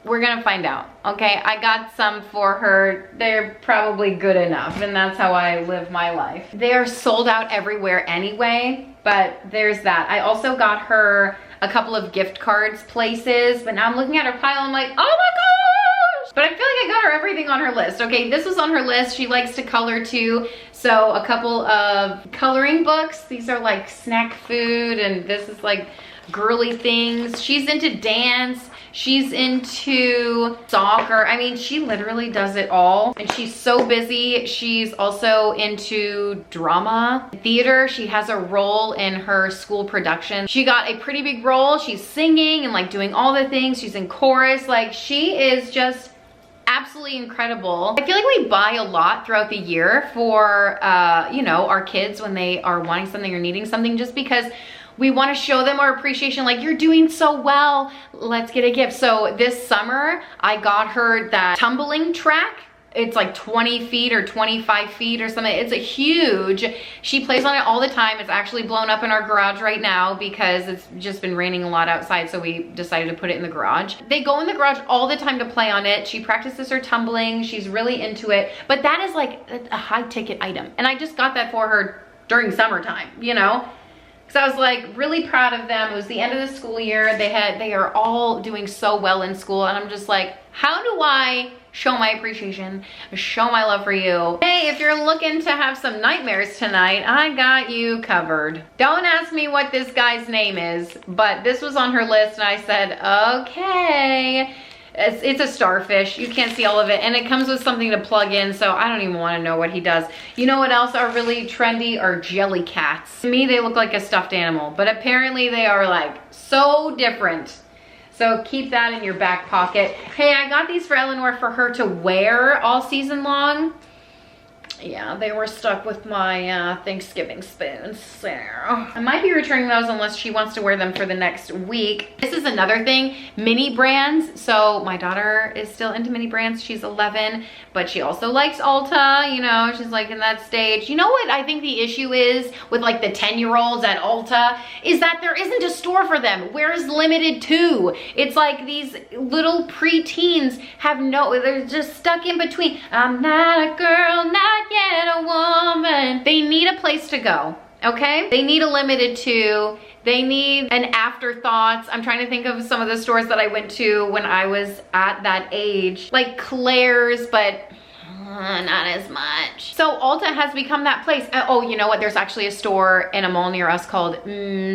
We're gonna find out, okay? I got some for her. They're probably good enough, and that's how I live my life. They are sold out everywhere anyway, but there's that. I also got her a couple of gift cards places, but now I'm looking at her pile, I'm like, oh my gosh! But I feel like I got her everything on her list. Okay, this was on her list. She likes to color too. So a couple of coloring books. These are like snack food, and this is like girly things. She's into dance. She's into soccer. I mean, she literally does it all. And she's so busy. She's also into drama, theater. She has a role in her school production. She got a pretty big role. She's singing and like doing all the things. She's in chorus. Like, she is just absolutely incredible. I feel like we buy a lot throughout the year for, you know, our kids when they are wanting something or needing something, just because we want to show them our appreciation. Like, you're doing so well, let's get a gift. So this summer, I got her that tumbling track. It's like 20 feet or 25 feet or something. It's a huge, she plays on it all the time. It's actually blown up in our garage right now because it's just been raining a lot outside, so we decided to put it in the garage. They go in the garage all the time to play on it. She practices her tumbling. She's really into it. But that is like a high ticket item. And I just got that for her during summertime, you know? So I was like really proud of them. It was the end of the school year. They are all doing so well in school, and I'm just like, how do I show my appreciation, show my love for you? Hey, if you're looking to have some nightmares tonight, I got you covered. Don't ask me what this guy's name is, but this was on her list, and I said, okay. It's a starfish. You can't see all of it, and it comes with something to plug in, so I don't even want to know what he does. You know what else are really trendy are jelly cats. To me, they look like a stuffed animal, but apparently they are like so different. So keep that in your back pocket. Hey, I got these for Eleanor for her to wear all season long. Yeah, they were stuck with my Thanksgiving spoons, so I might be returning those unless she wants to wear them for the next week. This is another thing, mini brands. So my daughter is still into mini brands. She's 11, but she also likes Ulta, you know, she's like in that stage. You know what I think the issue is with like the 10-year-olds at Ulta is that there isn't a store for them. Where's Limited Too? It's like these little preteens have they're just stuck in between. I'm not a girl, not yet a woman. They need a place to go, okay? They need a Limited Too. They need an Afterthoughts. I'm trying to think of some of the stores that I went to when I was at that age. Like Claire's, but not as much. So Ulta has become that place. Oh, you know what? There's actually a store in a mall near us called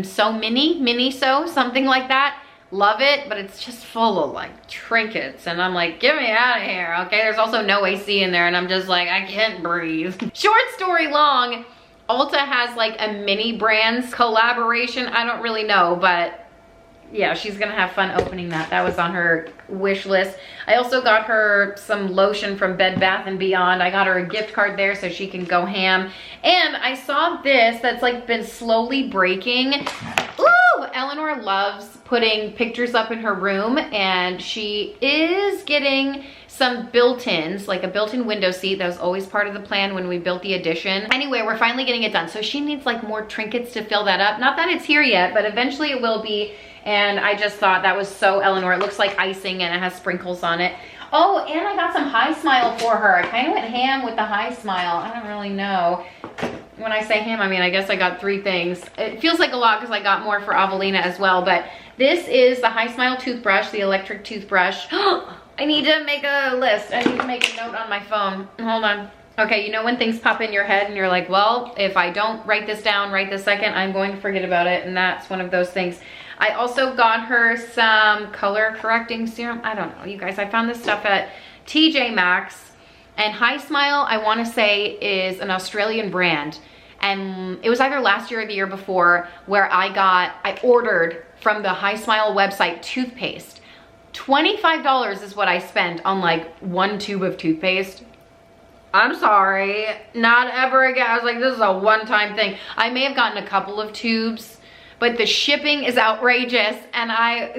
something like that. Love it, but it's just full of like trinkets, and I'm like, get me out of here, okay? There's also no AC in there, and I'm just like, I can't breathe. Short story long, Ulta has like a mini brands collaboration. I don't really know, but yeah, she's gonna have fun opening that. That was on her wish list. I also got her some lotion from Bed Bath & Beyond. I got her a gift card there so she can go ham. And I saw this that's like been slowly breaking. Ooh, Eleanor loves putting pictures up in her room, and she is getting some built-ins, like a built-in window seat. That was always part of the plan when we built the addition. Anyway, we're finally getting it done. So she needs like more trinkets to fill that up. Not that it's here yet, but eventually it will be. And I just thought that was so Eleanor. It looks like icing and it has sprinkles on it. Oh, and I got some High Smile for her. I kind of went ham with the High Smile. I don't really know. When I say ham, I mean, I guess I got 3 things. It feels like a lot because I got more for Avelina as well, but this is the High Smile toothbrush, the electric toothbrush. I need to make a list. I need to make a note on my phone. Hold on. Okay, you know when things pop in your head and you're like, well, if I don't write this down right this second, I'm going to forget about it, and that's one of those things. I also got her some color correcting serum. I don't know, you guys, I found this stuff at TJ Maxx. And High Smile, I want to say, is an Australian brand. And it was either last year or the year before where I ordered from the High Smile website toothpaste. $25 is what I spent on like 1 tube of toothpaste. I'm sorry, not ever again. I was like, this is a one-time thing. I may have gotten a couple of tubes, but the shipping is outrageous. And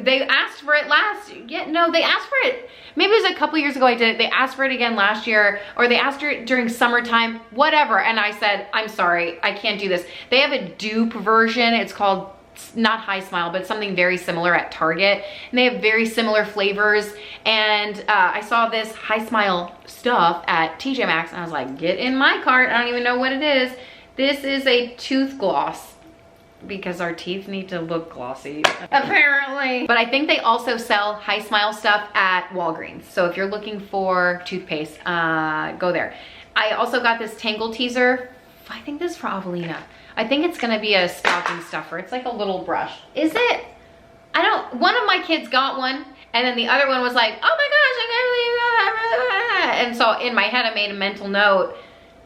they asked for it they asked for it. Maybe it was a couple years ago I did it. They asked for it again last year, or they asked for it during summertime, whatever. And I said, I'm sorry, I can't do this. They have a dupe version. It's called, not High Smile, but something very similar at Target. And they have very similar flavors. And I saw this High Smile stuff at TJ Maxx, and I was like, get in my cart. I don't even know what it is. This is a tooth gloss, because our teeth need to look glossy, apparently. But I think they also sell High Smile stuff at Walgreens. So if you're looking for toothpaste, go there. I also got this Tangle Teaser. I think this is for Avelina. I think it's gonna be a stocking stuffer. It's like a little brush. Is it? One of my kids got one, and then the other one was like, oh my gosh, I really got. And so in my head, I made a mental note.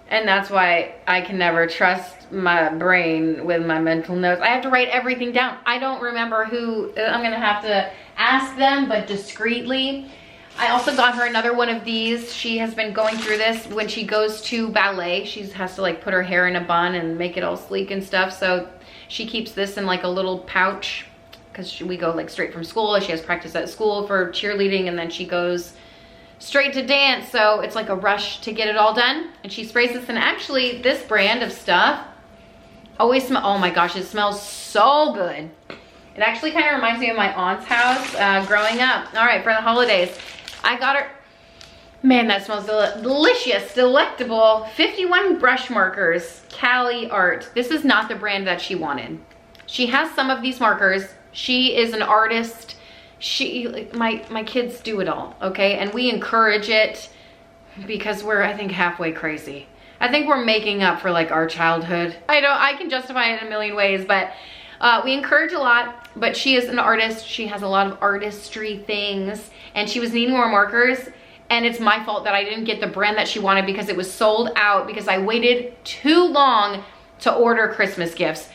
And that's why I can never trust my brain with my mental notes. I have to write everything down. I don't remember who. I'm gonna have to ask them, but discreetly. I also got her another one of these. She has been going through this when she goes to ballet. She has to like put her hair in a bun and make it all sleek and stuff. So she keeps this in like a little pouch, because we go like straight from school. She has practice at school for cheerleading, and then she goes straight to dance, so it's like a rush to get it all done. And she sprays this, and actually this brand of stuff always oh my gosh, it smells so good. It actually kind of reminds me of my aunt's house growing up. All right, for the holidays, I got her, man, that smells delicious, delectable. 51 brush markers, Cali Art. This is not the brand that she wanted. She has some of these markers. She is an artist. My kids do it all, okay? And we encourage it because we're, I think, halfway crazy. I think we're making up for like our childhood. I can justify it in a million ways, but we encourage a lot. But she is an artist. She has a lot of artistry things, and she was needing more markers. And it's my fault that I didn't get the brand that she wanted because it was sold out, because I waited too long to order Christmas gifts.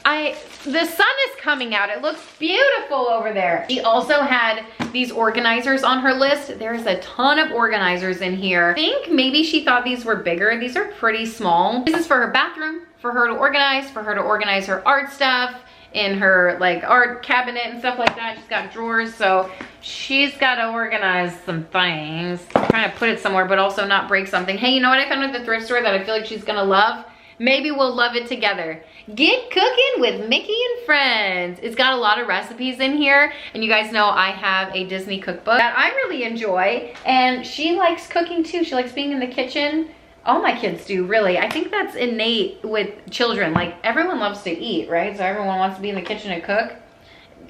The sun is coming out. It looks beautiful over there. She also had these organizers on her list. There's a ton of organizers in here. I think maybe she thought these were bigger. These are pretty small. This is for her bathroom, for her to organize her art stuff in her like art cabinet and stuff like that. She's got drawers, so she's got to organize some things. Trying to put it somewhere, but also not break something. Hey, you know what I found at the thrift store that I feel like she's gonna love? Maybe we'll love it together. Get cooking with Mickey and Friends. It's got a lot of recipes in here, and you guys know I have a Disney cookbook that I really enjoy, and she likes cooking too. She likes being in the kitchen. All my kids do, really. I think that's innate with children. Like, everyone loves to eat, right? So everyone wants to be in the kitchen and cook.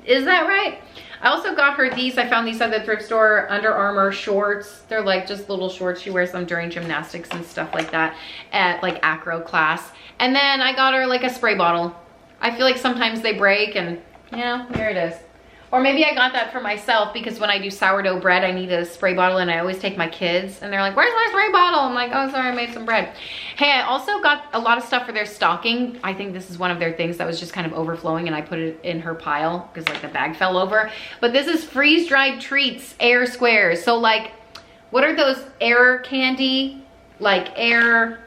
Is that right? I also got her these. I found these at the thrift store, Under Armour shorts. They're like just little shorts. She wears them during gymnastics and stuff like that at like acro class. And then I got her like a spray bottle. I feel like sometimes they break, and you know, here it is. Or maybe I got that for myself because when I do sourdough bread, I need a spray bottle, and I always take my kids and they're like, where's my spray bottle? I'm like, oh, sorry, I made some bread. Hey, I also got a lot of stuff for their stocking. I think this is one of their things that was just kind of overflowing, and I put it in her pile because like the bag fell over. But this is freeze-dried treats, air squares. So like, what are those air candy? Like air,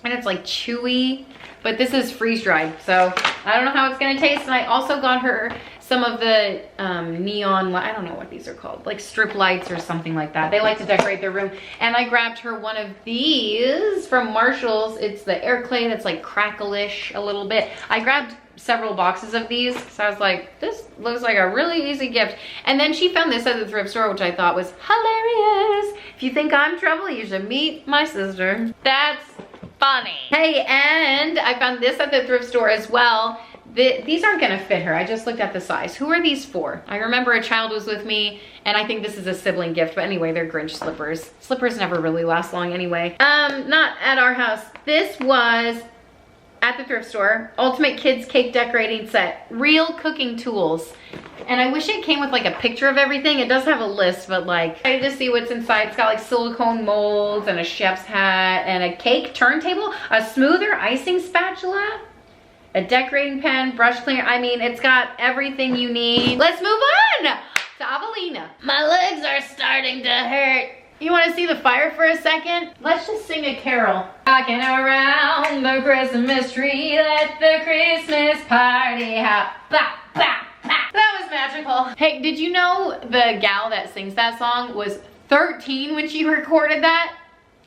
and it's like chewy, but this is freeze-dried. So I don't know how it's gonna taste. And I also got her some of the neon, I don't know what these are called, like strip lights or something like that. They like to decorate their room. And I grabbed her one of these from Marshall's. It's the air clay that's like crackle-ish a little bit. I grabbed several boxes of these, so I was like, this looks like a really easy gift. And then she found this at the thrift store, which I thought was hilarious. If you think I'm trouble, you should meet my sister. That's funny. Hey, and I found this at the thrift store as well. These aren't gonna fit her. I just looked at the size. Who are these for? I remember a child was with me, and I think this is a sibling gift, but anyway, they're Grinch slippers. Slippers never really last long anyway. Not at our house. This was at the thrift store, Ultimate Kids Cake Decorating Set, real cooking tools. And I wish it came with like a picture of everything. It does have a list, but like, I just see what's inside. It's got like silicone molds and a chef's hat and a cake turntable, a smoother icing spatula, a decorating pen, brush cleaner. I mean, it's got everything you need. Let's move on to Avelina. My legs are starting to hurt. You want to see the fire for a second? Let's just sing a carol. Rocking around the Christmas tree, let the Christmas party hop. Bah, bah, bah. That was magical. Hey, did you know the gal that sings that song was 13 when she recorded that?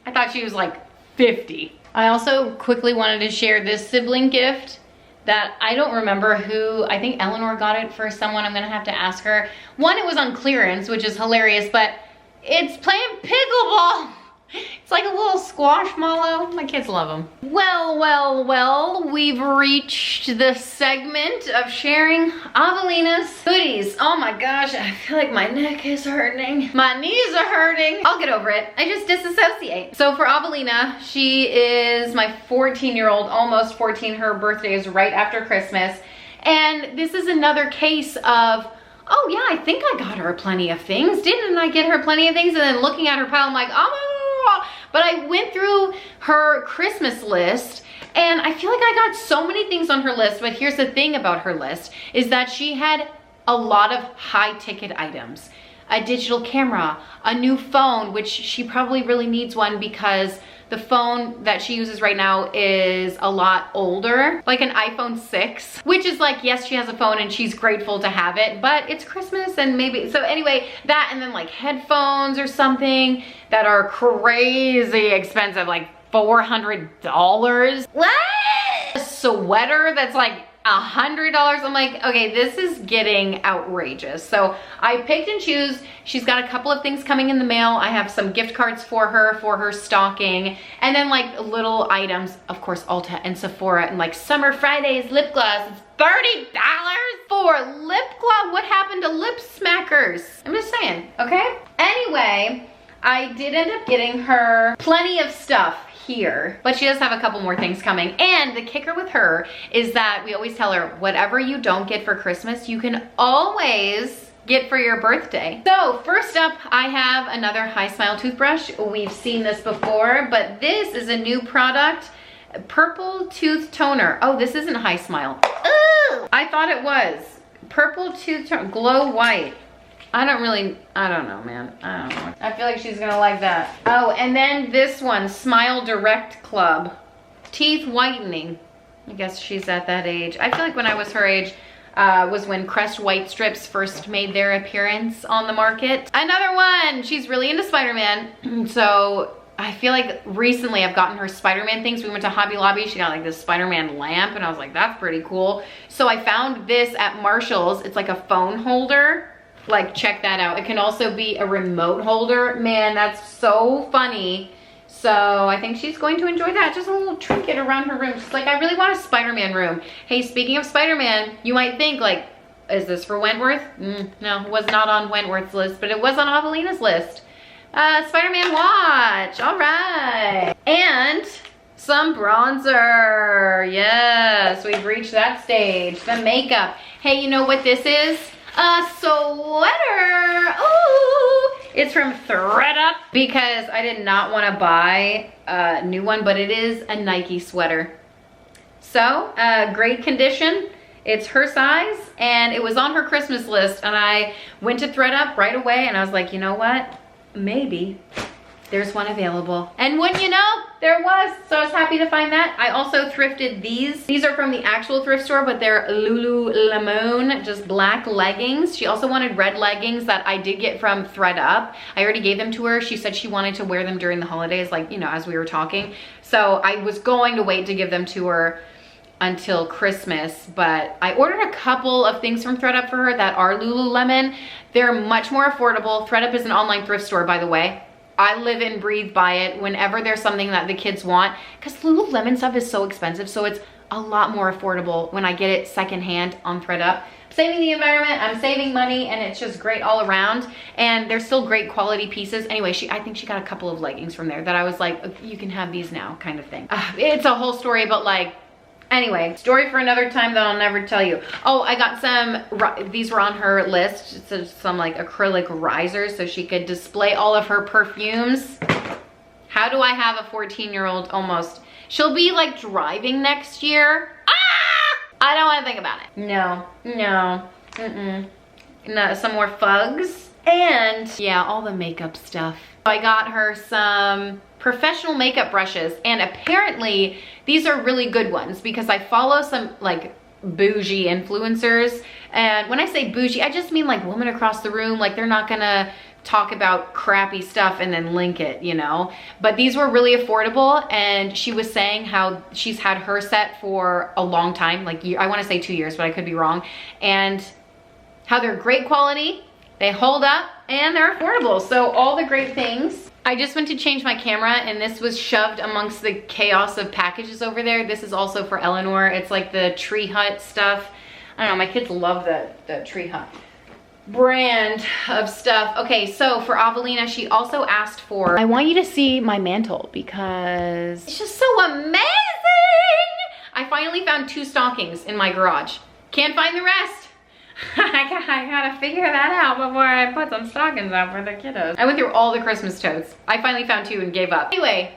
I thought she was like 50. I also quickly wanted to share this sibling gift that I don't remember who. I think Eleanor got it for someone. I'm gonna have to ask her. One, it was on clearance, which is hilarious, but it's playing pickleball. It's like a little squashmallow. My kids love them. Well, well, well, we've reached the segment of sharing Avelina's goodies. Oh my gosh, I feel like my neck is hurting. My knees are hurting. I'll get over it. I just disassociate. So for Avelina, she is my 14-year-old, almost 14. Her birthday is right after Christmas. And this is another case of, oh yeah, I think I got her plenty of things. Didn't I get her plenty of things? And then looking at her pile, I'm like, oh, but I went through her Christmas list and I feel like I got so many things on her list. But here's the thing about her list is that she had a lot of high ticket items. A digital camera, a new phone, which she probably really needs one because the phone that she uses right now is a lot older, like an iPhone 6, which is like, yes, she has a phone and she's grateful to have it, but it's Christmas and maybe, so anyway, that and then like headphones or something that are crazy expensive, like $400. What? A sweater that's like $100. I'm like, okay, this is getting outrageous. So I picked and choose. She's got a couple of things coming in the mail. I have some gift cards for her stocking, and then like little items, of course, Ulta and Sephora, and like Summer Fridays lip gloss. It's $30 for lip gloss. What happened to lip smackers? I'm just saying, okay? Anyway, I did end up getting her plenty of stuff here, but she does have a couple more things coming. And the kicker with her is that we always tell her, whatever you don't get for Christmas, you can always get for your birthday. So first up, I have another High Smile toothbrush. We've seen this before, but this is a new product, Purple Tooth Toner. Oh, this isn't High Smile. Ooh, I thought it was. Purple Tooth Toner, Glow White. I don't know, man. I don't know. I feel like she's gonna like that. Oh, and then this one, Smile Direct Club. Teeth whitening. I guess she's at that age. I feel like when I was her age, was when Crest White Strips first made their appearance on the market. Another one, she's really into Spider-Man. So I feel like recently I've gotten her Spider-Man things. We went to Hobby Lobby, she got like this Spider-Man lamp and I was like, that's pretty cool. So I found this at Marshall's. It's like a phone holder. Like, check that out. It can also be a remote holder. Man, that's so funny. So I think she's going to enjoy that. Just a little trinket around her room. She's like, I really want a Spider-Man room. Hey, speaking of Spider-Man, you might think like, is this for Wentworth? No, it was not on Wentworth's list, but it was on Avelina's list. Spider-Man watch, all right. And some bronzer. Yes, we've reached that stage. The makeup. Hey, you know what this is? A sweater. Ooh, it's from ThredUp because I did not want to buy a new one, but it is a Nike sweater. So, great condition. It's her size and it was on her Christmas list and I went to ThredUp right away and I was like, you know what? Maybe there's one available. And wouldn't you know, there was. So I was happy to find that. I also thrifted these. These are from the actual thrift store, but they're Lululemon, just black leggings. She also wanted red leggings that I did get from Thrift. I already gave them to her. She said she wanted to wear them during the holidays, like, you know, as we were talking. So I was going to wait to give them to her until Christmas, but I ordered a couple of things from Thrift for her that are Lululemon. They're much more affordable. Thrift is an online thrift store, by the way. I live and breathe by it whenever there's something that the kids want, because Lululemon stuff is so expensive, so it's a lot more affordable when I get it secondhand on Thrift. I'm saving the environment, I'm saving money, and it's just great all around. And they're still great quality pieces. Anyway, I think she got a couple of leggings from there that I was like, you can have these now, kind of thing. It's a whole story, but like, anyway, story for another time that I'll never tell you. Oh, I got some, these were on her list, so some like acrylic risers so she could display all of her perfumes. How do I have a 14-year-old almost? She'll be like driving next year. Ah! I don't want to think about it. No, some more Fugs. And yeah, all the makeup stuff. I got her some professional makeup brushes, and apparently these are really good ones because I follow some like bougie influencers, and when I say bougie, I just mean like women across the room. Like, they're not gonna talk about crappy stuff and then link it, you know, but these were really affordable. And she was saying how she's had her set for a long time, like I want to say 2 years, but I could be wrong, and how they're great quality, they hold up, and they're affordable. So all the great things. I just went to change my camera, and this was shoved amongst the chaos of packages over there. This is also for Eleanor. It's like the Tree Hut stuff. I don't know, my kids love the Tree Hut brand of stuff. Okay, so for Avelina, she also asked for, I want you to see my mantle because it's just so amazing. I finally found 2 stockings in my garage. Can't find the rest. I gotta figure that out before I put some stockings out for the kiddos. I went through all the Christmas totes. I finally found 2 and gave up. Anyway,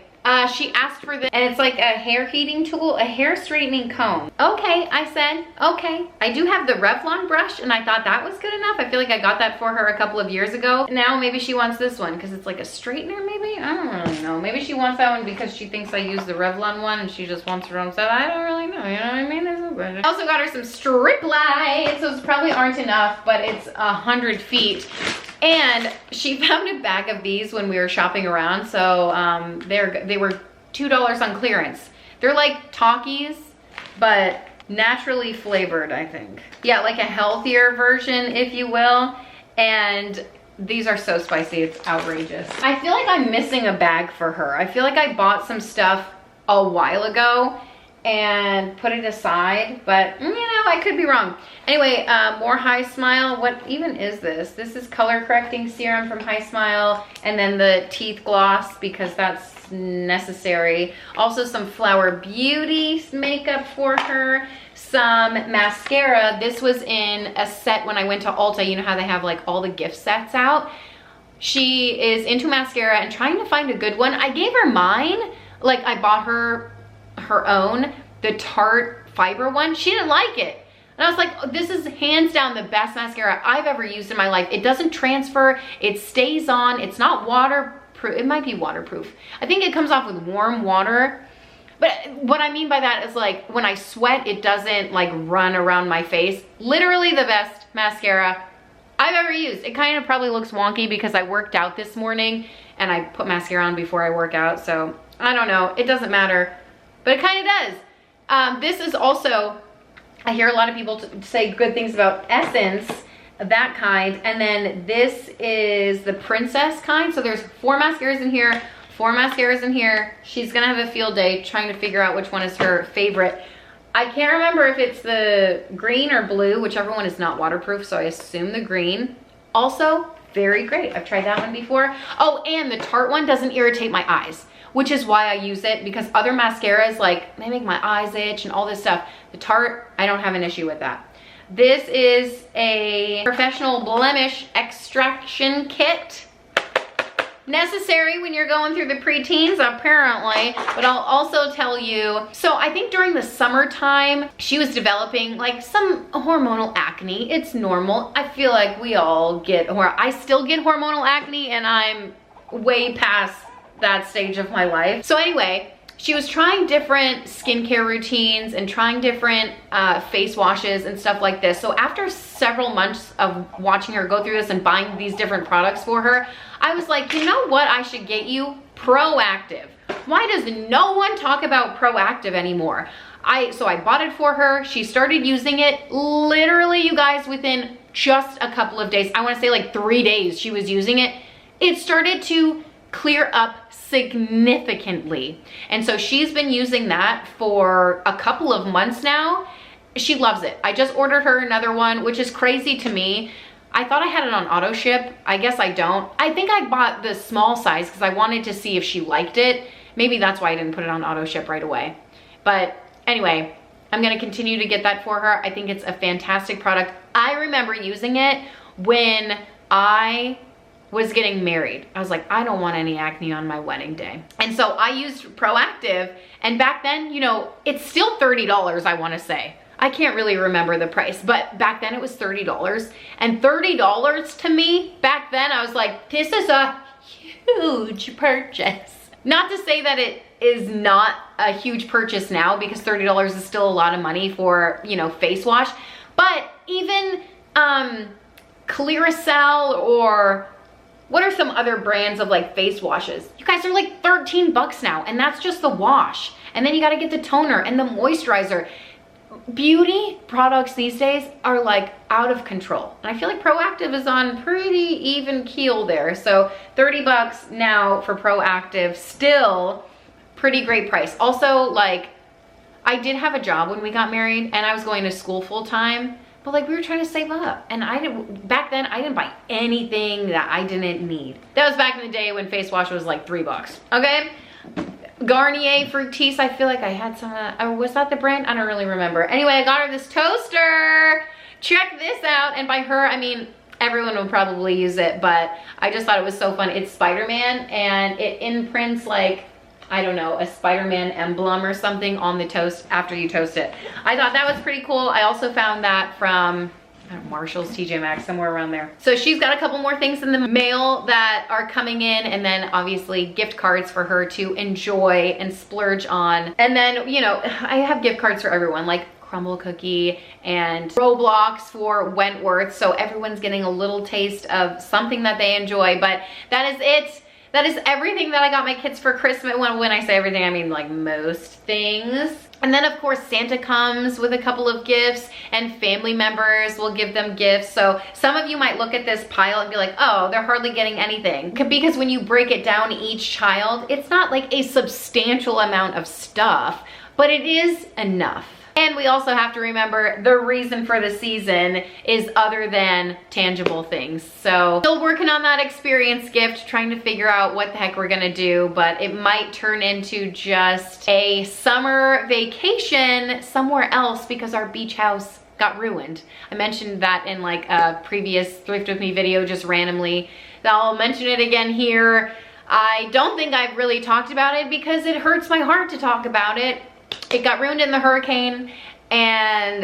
she asked for this, and it's like a hair heating tool, a hair straightening comb. Okay, I said, okay. I do have the Revlon brush, and I thought that was good enough. I feel like I got that for her a couple of years ago. Now maybe she wants this one because it's like a straightener, maybe? I don't really know. Maybe she wants that one because she thinks I use the Revlon one and she just wants her own stuff. I don't really know, you know what I mean? I also got her some strip lights. Those probably aren't enough, but it's 100 feet. And she found a bag of these when we were shopping around. So they were $2 on clearance. They're like Takis, but naturally flavored, I think. Yeah, like a healthier version, if you will. And these are so spicy, it's outrageous. I feel like I'm missing a bag for her. I feel like I bought some stuff a while ago and put it aside, but you know, I could be wrong. Anyway, more High Smile. What even is this? This is color correcting serum from High Smile, and then the teeth gloss because that's necessary. Also some Flower Beauty makeup for her. Some mascara. This was in a set when I went to Ulta. You know how they have like all the gift sets out? She is into mascara and trying to find a good one. I gave her mine. Like, I bought her own, the Tarte Fiber one. She didn't like it. And I was like, oh, this is hands down the best mascara I've ever used in my life. It doesn't transfer, it stays on, it's not waterproof. It might be waterproof. I think it comes off with warm water. But what I mean by that is like when I sweat, it doesn't like run around my face. Literally the best mascara I've ever used. It kind of probably looks wonky because I worked out this morning and I put mascara on before I work out. So I don't know, it doesn't matter. But it kind of does. This is also, I hear a lot of people say good things about Essence, that kind. And then this is the Princess kind. So there's 4 mascaras in here, 4 mascaras in here. She's gonna have a field day trying to figure out which one is her favorite. I can't remember if it's the green or blue, whichever one is not waterproof, so I assume the green. Also, very great. I've tried that one before. Oh, and the Tarte one doesn't irritate my eyes, which is why I use it, because other mascaras, like, they make my eyes itch and all this stuff. The Tarte, I don't have an issue with that. This is a professional blemish extraction kit. Necessary when you're going through the preteens, apparently. But I'll also tell you, so I think during the summertime, she was developing like some hormonal acne. It's normal. I feel like we all get, I still get hormonal acne, and I'm way past that stage of my life. So anyway, she was trying different skincare routines and trying different face washes and stuff like this. So after several months of watching her go through this and buying these different products for her, I was like, you know what I should get you? Proactive. Why does no one talk about Proactive anymore? So I bought it for her. She started using it literally, you guys, within just a couple of days. I want to say like 3 days she was using it. It started to clear up significantly. And so she's been using that for a couple of months now. She loves it. I just ordered her another one, which is crazy to me. I thought I had it on auto ship. I guess I don't. I think I bought the small size because I wanted to see if she liked it. Maybe that's why I didn't put it on auto ship right away. But anyway, I'm gonna continue to get that for her. I think it's a fantastic product. I remember using it when I was getting married. I was like, I don't want any acne on my wedding day. And so I used Proactive, and back then, you know, it's still $30, I wanna say. I can't really remember the price, but back then it was $30. And $30 to me, back then, I was like, this is a huge purchase. Not to say that it is not a huge purchase now, because $30 is still a lot of money for, you know, face wash. But even Clearasil, or what are some other brands of like face washes? You guys are like 13 bucks now, and that's just the wash. And then you gotta get the toner and the moisturizer. Beauty products these days are like out of control. And I feel like Proactive is on pretty even keel there. So 30 bucks now for Proactive, still pretty great price. Also, like, I did have a job when we got married and I was going to school full time, but like we were trying to save up, and back then I didn't buy anything that I didn't need. That was back in the day when face wash was like 3 bucks, okay? Garnier Fructis, I feel like I had some, or was that the brand? I don't really remember. Anyway, I got her this toaster. Check this out. And by her, I mean, everyone will probably use it, but I just thought it was so fun. It's Spider-Man, and it imprints like, I don't know, a Spider-Man emblem or something on the toast after you toast it. I thought that was pretty cool. I also found that from Marshall's, TJ Maxx, somewhere around there. So she's got a couple more things in the mail that are coming in, and then obviously gift cards for her to enjoy and splurge on. And then, you know, I have gift cards for everyone, like Crumble Cookie and Roblox for Wentworth. So everyone's getting a little taste of something that they enjoy, but that is it. That is everything that I got my kids for Christmas. When I say everything, I mean like most things. And then of course Santa comes with a couple of gifts, and family members will give them gifts. So some of you might look at this pile and be like, oh, they're hardly getting anything. Because when you break it down each child, it's not like a substantial amount of stuff, but it is enough. And we also have to remember the reason for the season is other than tangible things. So still working on that experience gift, trying to figure out what the heck we're gonna do, but it might turn into just a summer vacation somewhere else because our beach house got ruined. I mentioned that in like a previous Thrift With Me video just randomly. I'll mention it again here. I don't think I've really talked about it because it hurts my heart to talk about it. It got ruined in the hurricane, and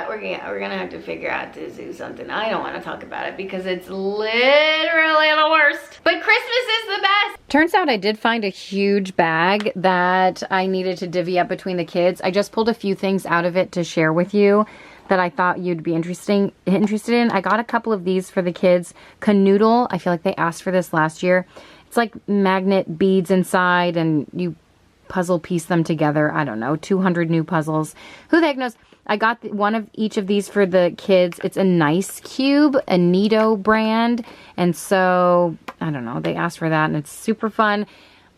we're gonna have to figure out to do something. I don't want to talk about it because it's literally the worst. But Christmas is the best. Turns out I did find a huge bag that I needed to divvy up between the kids. I just pulled a few things out of it to share with you that I thought you'd be interested in. I got a couple of these for the kids. Canoodle, I feel like they asked for this last year. It's like magnet beads inside, and you puzzle piece them together. I don't know, 200 new puzzles. Who the heck knows? I got one of each of these for the kids. It's a Nice Cube, a Nido brand. And so, I don't know, they asked for that, and it's super fun.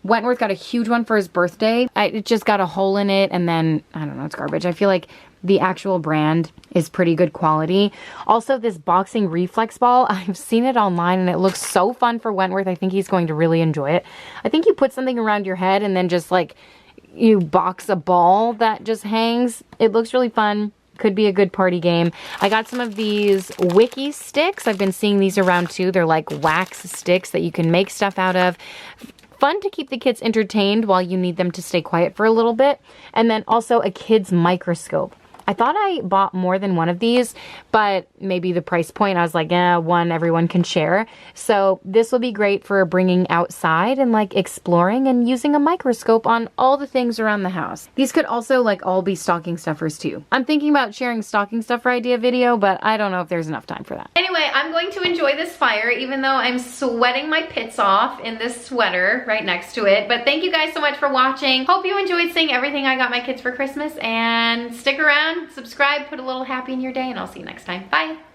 Wentworth got a huge one for his birthday. It just got a hole in it, and then, I don't know, it's garbage. I feel like the actual brand is pretty good quality. Also, this boxing reflex ball, I've seen it online and it looks so fun for Wentworth. I think he's going to really enjoy it. I think you put something around your head and then just like you box a ball that just hangs. It looks really fun. Could be a good party game. I got some of these Wiki sticks. I've been seeing these around too. They're like wax sticks that you can make stuff out of. Fun to keep the kids entertained while you need them to stay quiet for a little bit. And then also a kid's microscope. I thought I bought more than one of these, but maybe the price point, I was like, one everyone can share. So this will be great for bringing outside and like exploring and using a microscope on all the things around the house. These could also like all be stocking stuffers too. I'm thinking about sharing stocking stuffer idea video, but I don't know if there's enough time for that. Anyway, I'm going to enjoy this fire even though I'm sweating my pits off in this sweater right next to it. But thank you guys so much for watching. Hope you enjoyed seeing everything I got my kids for Christmas, and stick around, subscribe, put a little happy in your day, and I'll see you next time. Bye.